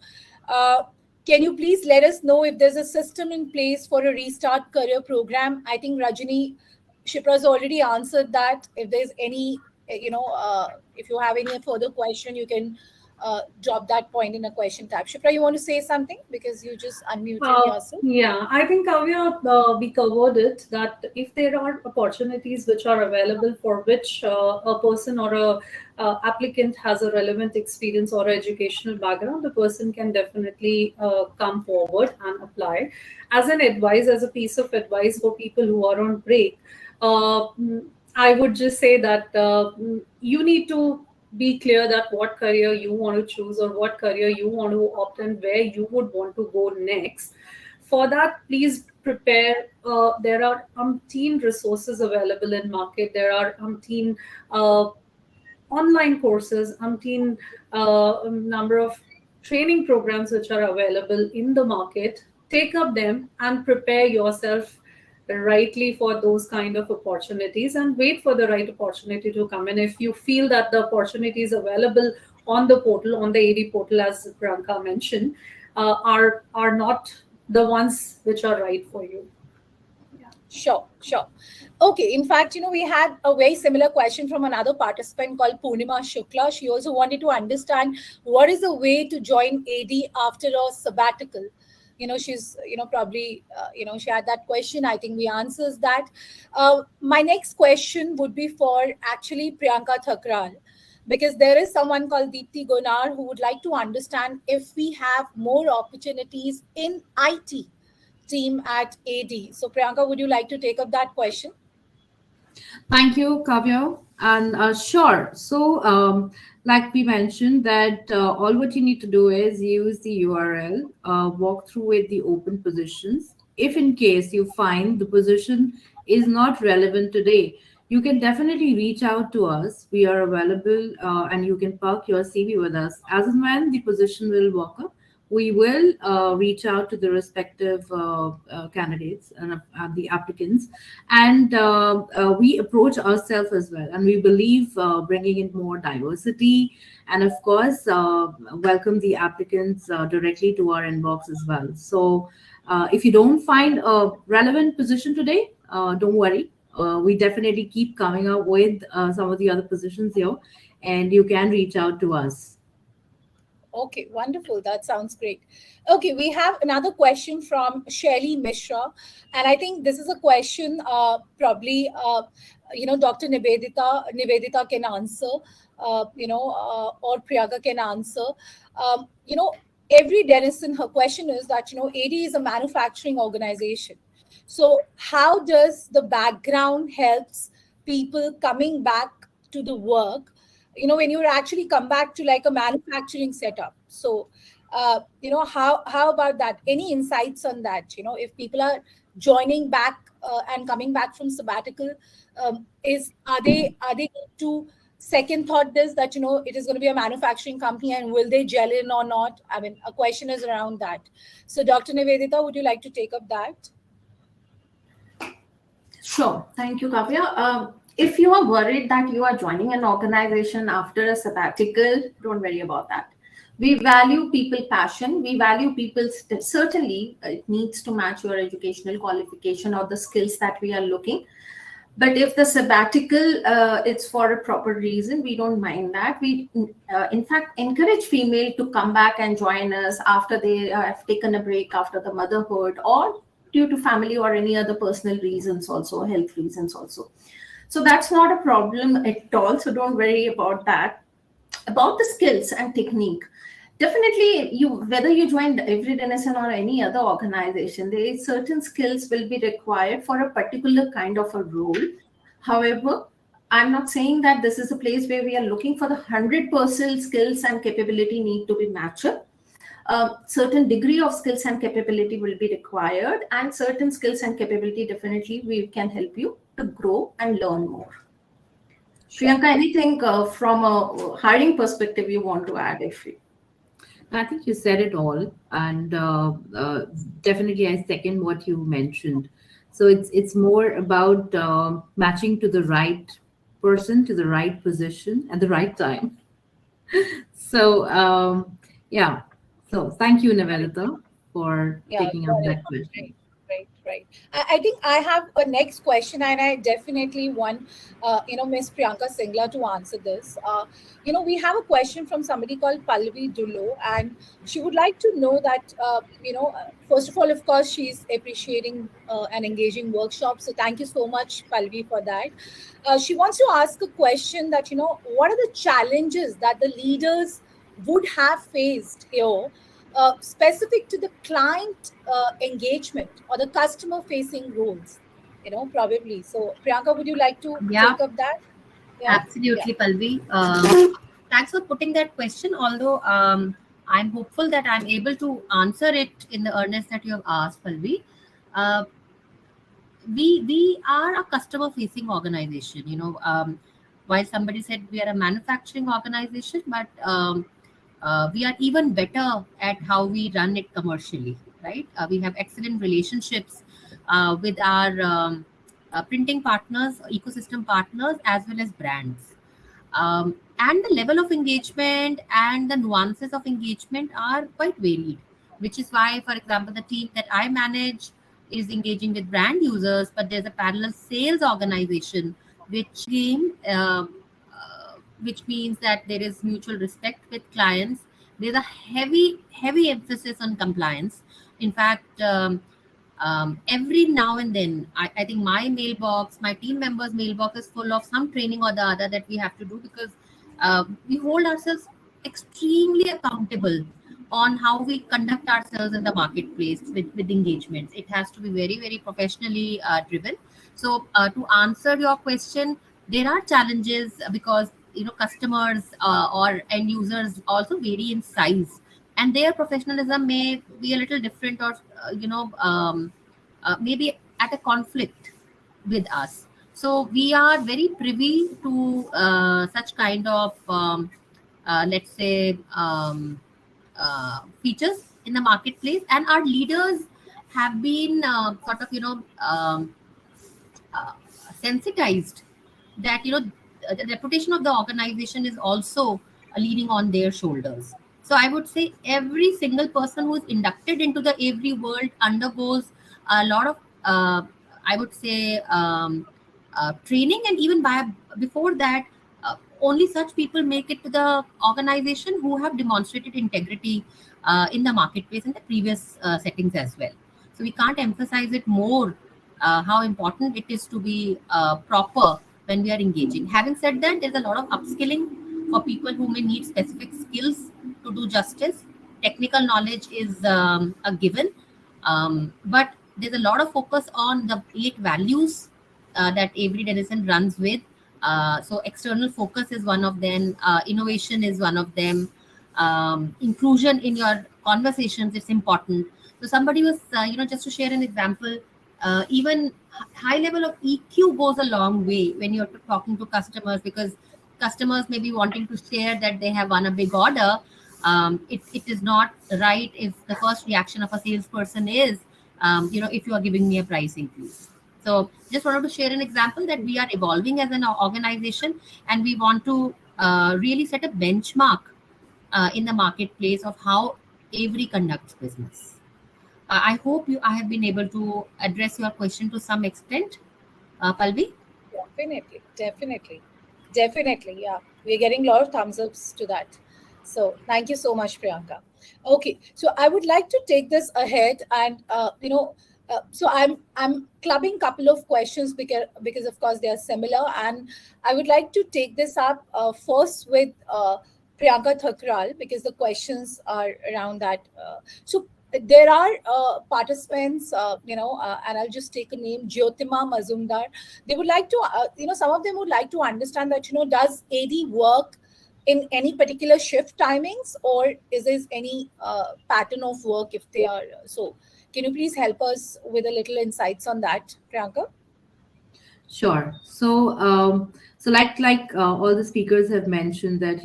Can you please let us know if there's a system in place for a restart career program? I think Rajini, Shipra's already answered that. If there's any, if you have any further question, you can drop that point in a question tab. Shipra, you want to say something because you just unmuted yourself? Yeah, I think Kavya, we covered it, that if there are opportunities which are available for which a person or a applicant has a relevant experience or educational background, the person can definitely come forward and apply. As a piece of advice for people who are on break, I would just say that you need to be clear that what career you want to choose or what career you want to opt and where you would want to go next. For that, please prepare. There are umpteen resources available in market. There are umpteen online courses, umpteen number of training programs which are available in the market. Take up them and prepare yourself rightly for those kind of opportunities and wait for the right opportunity to come in. If you feel that the opportunity is available on the portal, on the AD portal, as Priyanka mentioned, are not the ones which are right for you. Yeah. Sure. Okay. In fact, we had a very similar question from another participant called Purnima Shukla. She also wanted to understand what is the way to join AD after a sabbatical. She's probably she had that question. I think we answers that. My next question would be for actually Priyanka Thakral, because there is someone called Deepthi Gonar who would like to understand if we have more opportunities in IT team at AD. So Priyanka, would you like to take up that question? Thank you, Kavya. And sure. So, like we mentioned, that all what you need to do is use the URL, walk through with the open positions. If in case you find the position is not relevant today, you can definitely reach out to us. We are available and you can park your CV with us. As and when the position will walk up, we will reach out to the respective candidates and the applicants, and we approach ourselves as well. And we believe bringing in more diversity, and of course, welcome the applicants directly to our inbox as well. So if you don't find a relevant position today, don't worry. We definitely keep coming up with some of the other positions here, and you can reach out to us. Okay, wonderful. That sounds great. Okay, we have another question from Shelly Mishra. And I think this is a question probably, Dr. Nivedita can answer, or Priyanka can answer. Avery Dennison, her question is that, AD is a manufacturing organization. So how does the background helps people coming back to the work, when you actually come back to like a manufacturing setup? So, how about that? Any insights on that? If people are joining back and coming back from sabbatical, are they going to second thought this, that, it is going to be a manufacturing company and will they gel in or not? I mean, a question is around that. So Dr. Nivedita, would you like to take up that? Sure. Thank you, Kavya. If you are worried that you are joining an organization after a sabbatical, don't worry about that. We value people passion. We value people's, certainly it needs to match your educational qualification or the skills that we are looking. But if the sabbatical it's for a proper reason, we don't mind that. We in fact encourage female to come back and join us after they have taken a break after the motherhood, or due to family or any other personal reasons, also health reasons also. So that's not a problem at all, so don't worry about that. About the skills and technique, definitely, whether you join Avery Dennison or any other organization, there is certain skills will be required for a particular kind of a role. However, I'm not saying that this is a place where we are looking for the 100% skills and capability need to be matched. Certain degree of skills and capability will be required, and certain skills and capability definitely we can help you to grow and learn more. Priyanka, anything from a hiring perspective you want to add, Avery? I think you said it all, and definitely I second what you mentioned. So it's more about matching to the right person, to the right position at the right time. So yeah. So thank you, Nivedita, for taking up that question. Right. I think I have a next question, and I definitely want, Miss Priyanka Singla to answer this. We have a question from somebody called Pallavi Dullo, and she would like to know that, first of all, of course, she's appreciating and engaging workshops. So thank you so much, Pallavi, for that. She wants to ask a question that, what are the challenges that the leaders would have faced here, specific to the client engagement or the customer facing roles, probably. So Priyanka, would you like to take up that? Absolutely, Palvi. Thanks for putting that question, although I'm hopeful that I'm able to answer it in the earnest that you have asked, Palvi. We are a customer facing organization. While somebody said we are a manufacturing organization, but we are even better at how we run it commercially, right? We have excellent relationships with our printing partners, ecosystem partners, as well as brands. And the level of engagement and the nuances of engagement are quite varied, which is why, for example, the team that I manage is engaging with brand users, but there's a parallel sales organization which which means that there is mutual respect with clients. There's a heavy emphasis on compliance. In fact, every now and then, I think my mailbox, my team members' mailbox is full of some training or the other that we have to do, because we hold ourselves extremely accountable on how we conduct ourselves in the marketplace with engagements. It has to be very, very professionally driven. So to answer your question, there are challenges because customers or end users also vary in size, and their professionalism may be a little different, or maybe at a conflict with us. So we are very privy to such kind of let's say features in the marketplace, and our leaders have been sort of sensitized that the reputation of the organization is also leaning on their shoulders. So I would say every single person who is inducted into the Avery world undergoes a lot of I would say training, and even before that, only such people make it to the organization who have demonstrated integrity in the marketplace in the previous settings as well. So we can't emphasize it more how important it is to be proper when we are engaging. Having said that, there's a lot of upskilling for people who may need specific skills to do justice. Technical knowledge is a given, but there's a lot of focus on the 8 values that Avery Dennison runs with. So external focus is one of them. Innovation is one of them. Inclusion in your conversations is important. So somebody was, just to share an example, even high level of EQ goes a long way when you're talking to customers, because customers may be wanting to share that they have won a big order. It is not right if the first reaction of a salesperson is, if you are giving me a price increase. So just wanted to share an example that we are evolving as an organization, and we want to really set a benchmark in the marketplace of how Avery conducts business. I hope I have been able to address your question to some extent, Palvi. Definitely. Yeah, we're getting a lot of thumbs ups to that. So thank you so much, Priyanka. Okay, so I would like to take this ahead, and so I'm clubbing couple of questions because of course they are similar, and I would like to take this up first with Priyanka Thakral, because the questions are around that. So there are participants, and I'll just take a name, Jyotima Mazumdar. They would like to, some of them would like to understand that, does AD work in any particular shift timings, or is there any pattern of work if they are so? Can you please help us with a little insights on that, Priyanka? Sure. So all the speakers have mentioned that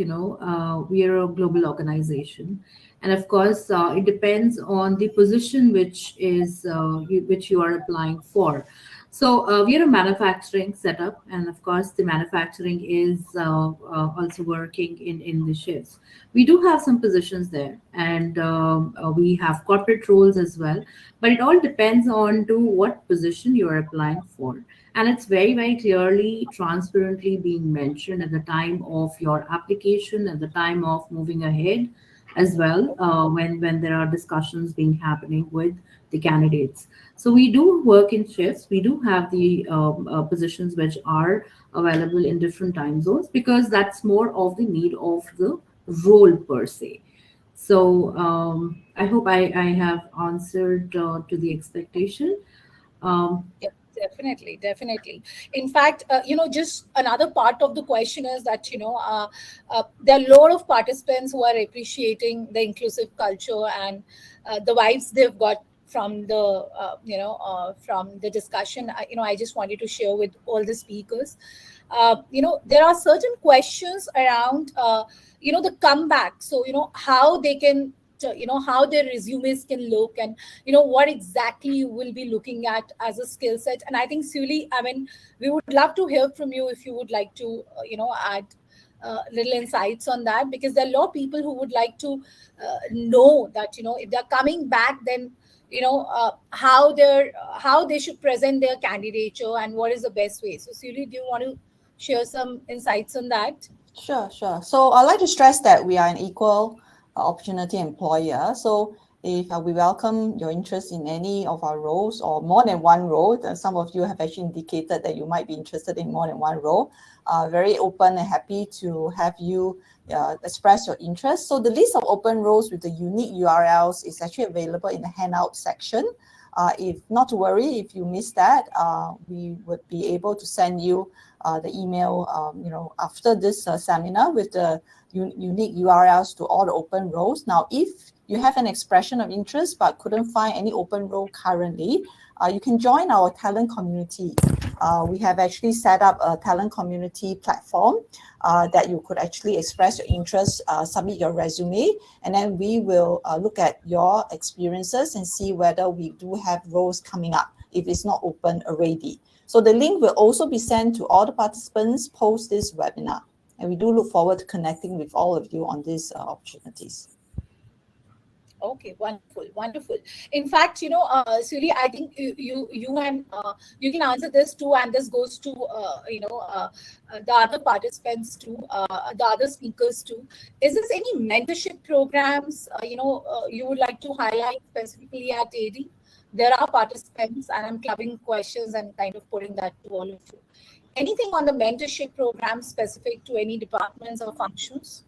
we are a global organization, and of course it depends on the position which you are applying for. So we are a manufacturing setup, and of course the manufacturing is also working in the shifts. We do have some positions there, and we have corporate roles as well. But it all depends on to what position you are applying for, and it's very, very clearly, transparently being mentioned at the time of your application, at the time of moving ahead as well, when there are discussions being happening with the candidates. So we do work in shifts. We do have the positions which are available in different time zones, because that's more of the need of the role per se. So I hope I have answered to the expectation. Yeah, definitely. In fact, just another part of the question is that, there are a lot of participants who are appreciating the inclusive culture and the vibes they've got from from the discussion. I just wanted to share with all the speakers. There are certain questions around, the comeback. So, how they can, how their resumes can look, and what exactly you will be looking at as a skill set. And I think, Suli, I mean, we would love to hear from you if you would like to add little insights on that, because there are a lot of people who would like to know that, if they're coming back, then how they should present their candidature and what is the best way. So, Suli, do you want to share some insights on that? Sure. So I'd like to stress that we are an equal opportunity employer. So if we welcome your interest in any of our roles or more than one role, some of you have actually indicated that you might be interested in more than one role. Very open and happy to have you express your interest. So the list of open roles with the unique URLs is actually available in the handout section. If not to worry, if you missed that, we would be able to send you the email, after this seminar with the unique URLs to all the open roles. Now, if you have an expression of interest but couldn't find any open role currently, you can join our talent community. We have actually set up a talent community platform that you could actually express your interest, submit your resume, and then we will look at your experiences and see whether we do have roles coming up if it's not open already. So the link will also be sent to all the participants post this webinar. And we do look forward to connecting with all of you on these opportunities. Okay, wonderful. In fact, Suli, I think you can answer this too, and this goes to the other participants too, the other speakers too. Is there any mentorship programs you would like to highlight specifically at AD? There are participants, and I'm clubbing questions and kind of putting that to all of you. Anything on the mentorship program specific to any departments or functions?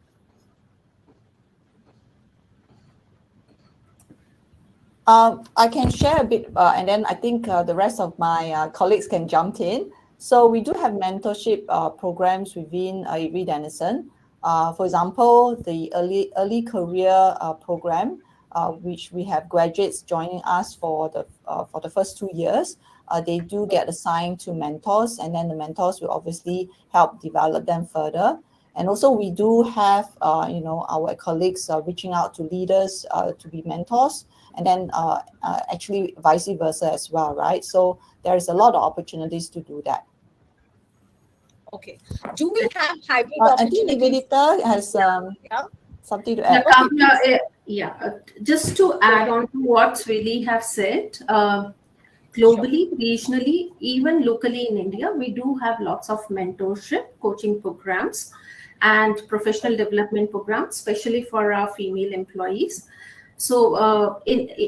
I can share a bit, and then I think the rest of my colleagues can jump in. So we do have mentorship programs within Avery Dennison. For example, the early career program, which we have graduates joining us for the first 2 years. They do get assigned to mentors, and then the mentors will obviously help develop them further. And also we do have, our colleagues reaching out to leaders to be mentors, and then actually vice versa as well, right? So there is a lot of opportunities to do that. Okay. Do we have hybrid I think opportunities? Nivedita has something to add. Just to add on to what Swili have said, globally, regionally, even locally in India, we do have lots of mentorship, coaching programs, and professional development programs, especially for our female employees. So,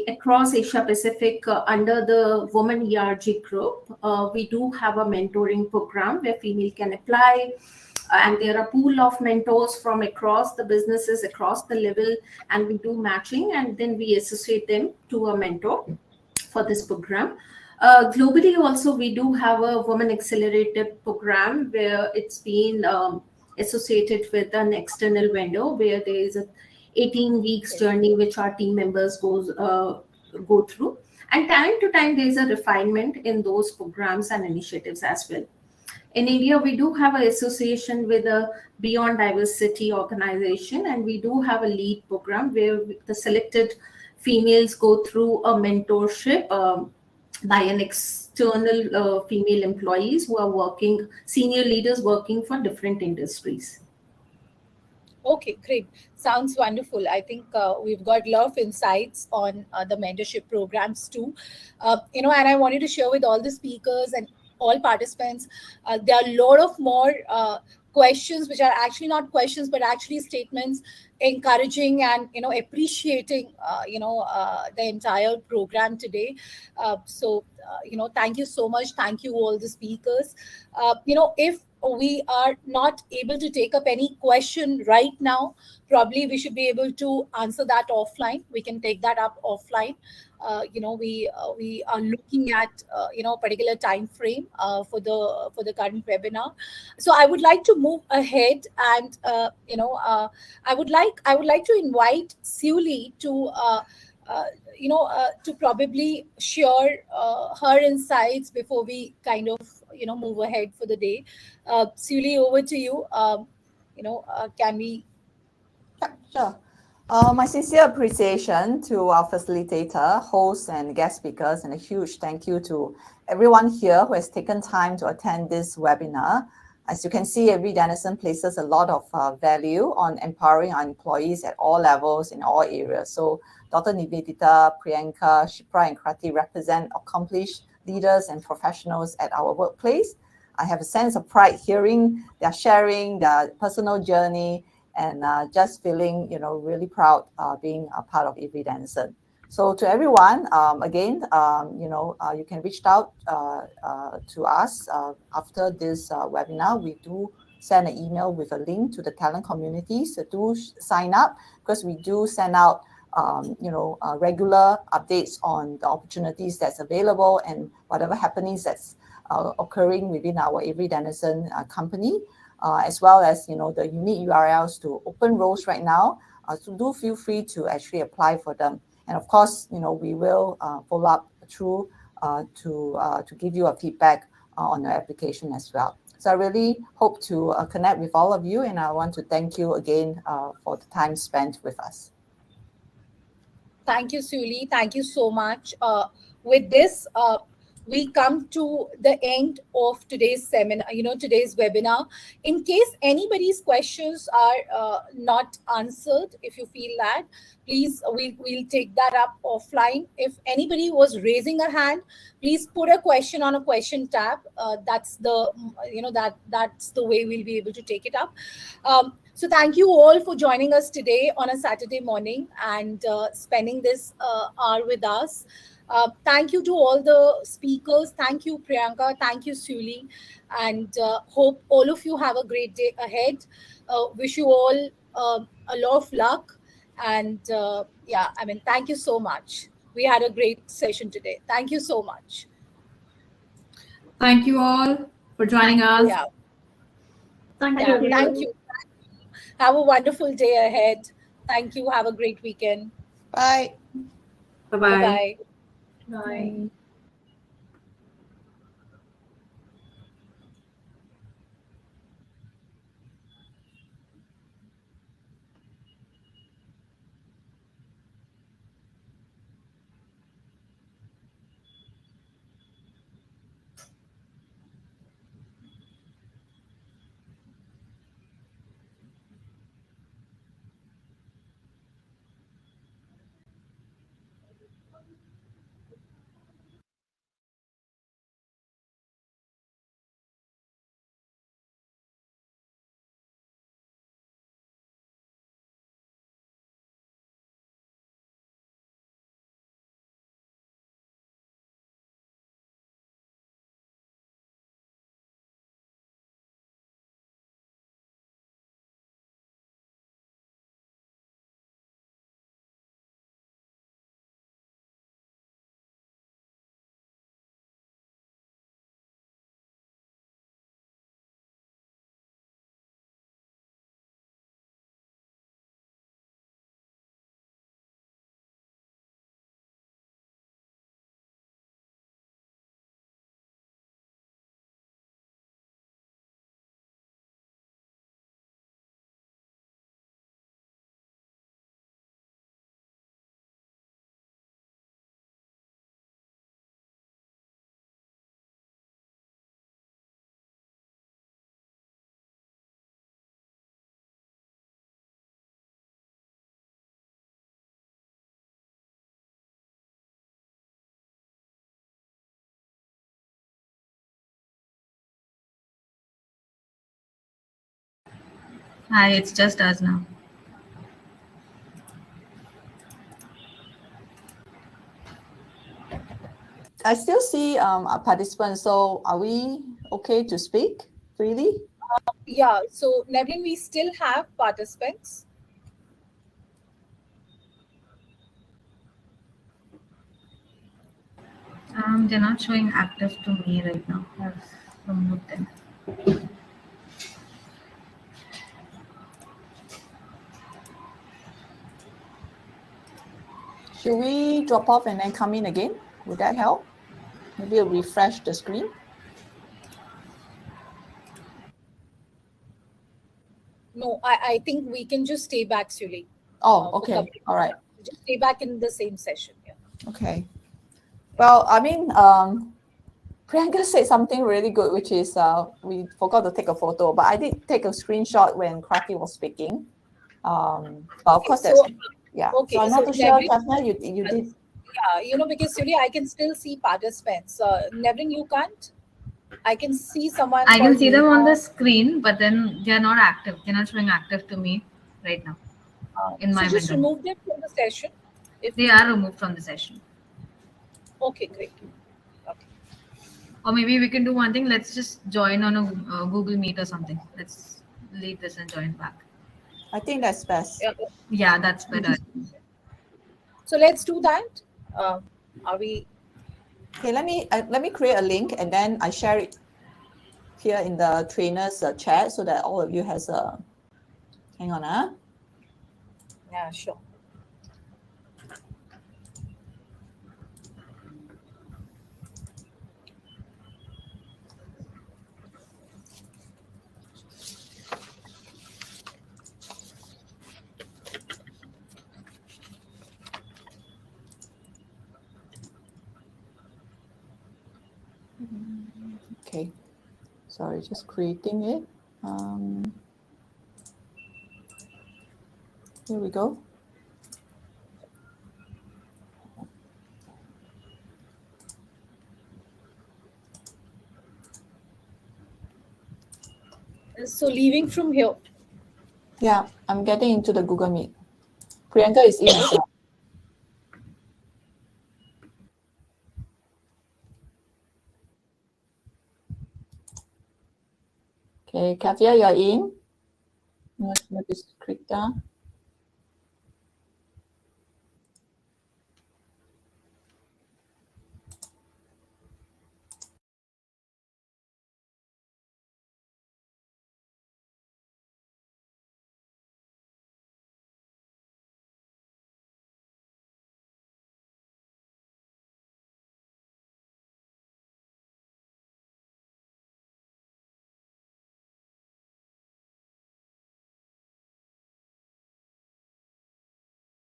across Asia Pacific, under the Women ERG group, we do have a mentoring program where female can apply, and there are a pool of mentors from across the businesses, across the level, and we do matching, and then we associate them to a mentor for this program. Globally, also, we do have a Women Accelerated program where it's been associated with an external vendor, where there is a 18 weeks journey which our team members go through. And time to time, there is a refinement in those programs and initiatives as well. In India, we do have an association with a Beyond Diversity organization, and we do have a lead program where the selected females go through a mentorship by an external female employees who are working, senior leaders working for different industries. Okay, great. Sounds wonderful. I think we've got a lot of insights on the mentorship programs too. And I wanted to share with all the speakers and all participants, there are a lot of more questions, which are actually not questions, but actually statements encouraging and, appreciating, the entire program today. Thank you so much. Thank you all the speakers. If we are not able to take up any question right now, probably we should be able to answer that offline. We can take that up offline. We are looking at a particular time frame for the current webinar. So I would like to move ahead, and I would like to invite Suli to to probably share her insights before we kind of move ahead for the day. Suli, over to you. Can we? Sure. My sincere appreciation to our facilitator, hosts, and guest speakers, and a huge thank you to everyone here who has taken time to attend this webinar. As you can see, Avery Dennison places a lot of value on empowering our employees at all levels in all areas. So Dr. Nivedita, Priyanka, Shipra, and Krati represent accomplished leaders and professionals at our workplace. I have a sense of pride hearing their sharing, their personal journey, and just feeling, really proud being a part of Avery Dennison. So to everyone, again, you can reach out to us after this webinar. We do send an email with a link to the talent community. So do sign up, because we do send out regular updates on the opportunities that's available and whatever happenings that's occurring within our Avery Dennison company. As well as the unique URLs to open roles right now. So do feel free to actually apply for them. And of course, we will follow up through to give you a feedback on your application as well. So I really hope to connect with all of you, and I want to thank you again for the time spent with us. Thank you, Suli. Thank you so much. With this, we come to the end of today's seminar, today's webinar. In case anybody's questions are not answered, if you feel that, please, we'll take that up offline. If anybody was raising a hand, please put a question on a question tab. That's the, that's the way we'll be able to take it up. So thank you all for joining us today on a Saturday morning and spending this hour with us. Thank you to all the speakers. Thank you, Priyanka. Thank you, Suli. And hope all of you have a great day ahead. Wish you all a lot of luck. And thank you so much. We had a great session today. Thank you so much. Thank you all for joining us. Yeah. Thank you. you. Thank you. Have a wonderful day ahead. Thank you. Have a great weekend. Bye. Bye-bye. Bye. Hi, it's just us now. I still see our participants. So are we okay to speak freely? Yeah, so Nevin, we still have participants. They're not showing active to me right now. I've removed them. Should we drop off and then come in again? Would that help? Maybe I'll refresh the screen. No, I think we can just stay back, Suli. Oh, okay. All right. Just stay back in the same session. Yeah. Okay. Well, I mean, Priyanka said something really good, which is we forgot to take a photo, but I did take a screenshot when Krati was speaking. But of course, that's, yeah. Okay, so I'm not so too sure, Nevin, Jasna, you did. Yeah, because Suli, I can still see participants. Nevin, you can't? I can see someone. I can called see them on the Neha. screen, but then they're not active. They're not showing active to me right now in my So just window. remove them from the session. If They are removed from the session. Okay, great. Okay. Or maybe we can do one thing. Let's just join on a Google Meet or something. Let's leave this and join back. I think that's best. Yeah, that's better. So let's do that. Are we? Okay, let me create a link and then I share it here in the trainers chat so that all of you has a. Hang on, Yeah, sure. Okay, sorry, just creating it. Here we go. So leaving from here. Yeah, I'm getting into the Google Meet. Priyanka is in as well. Okay, Kavya, you're in. Maybe click down.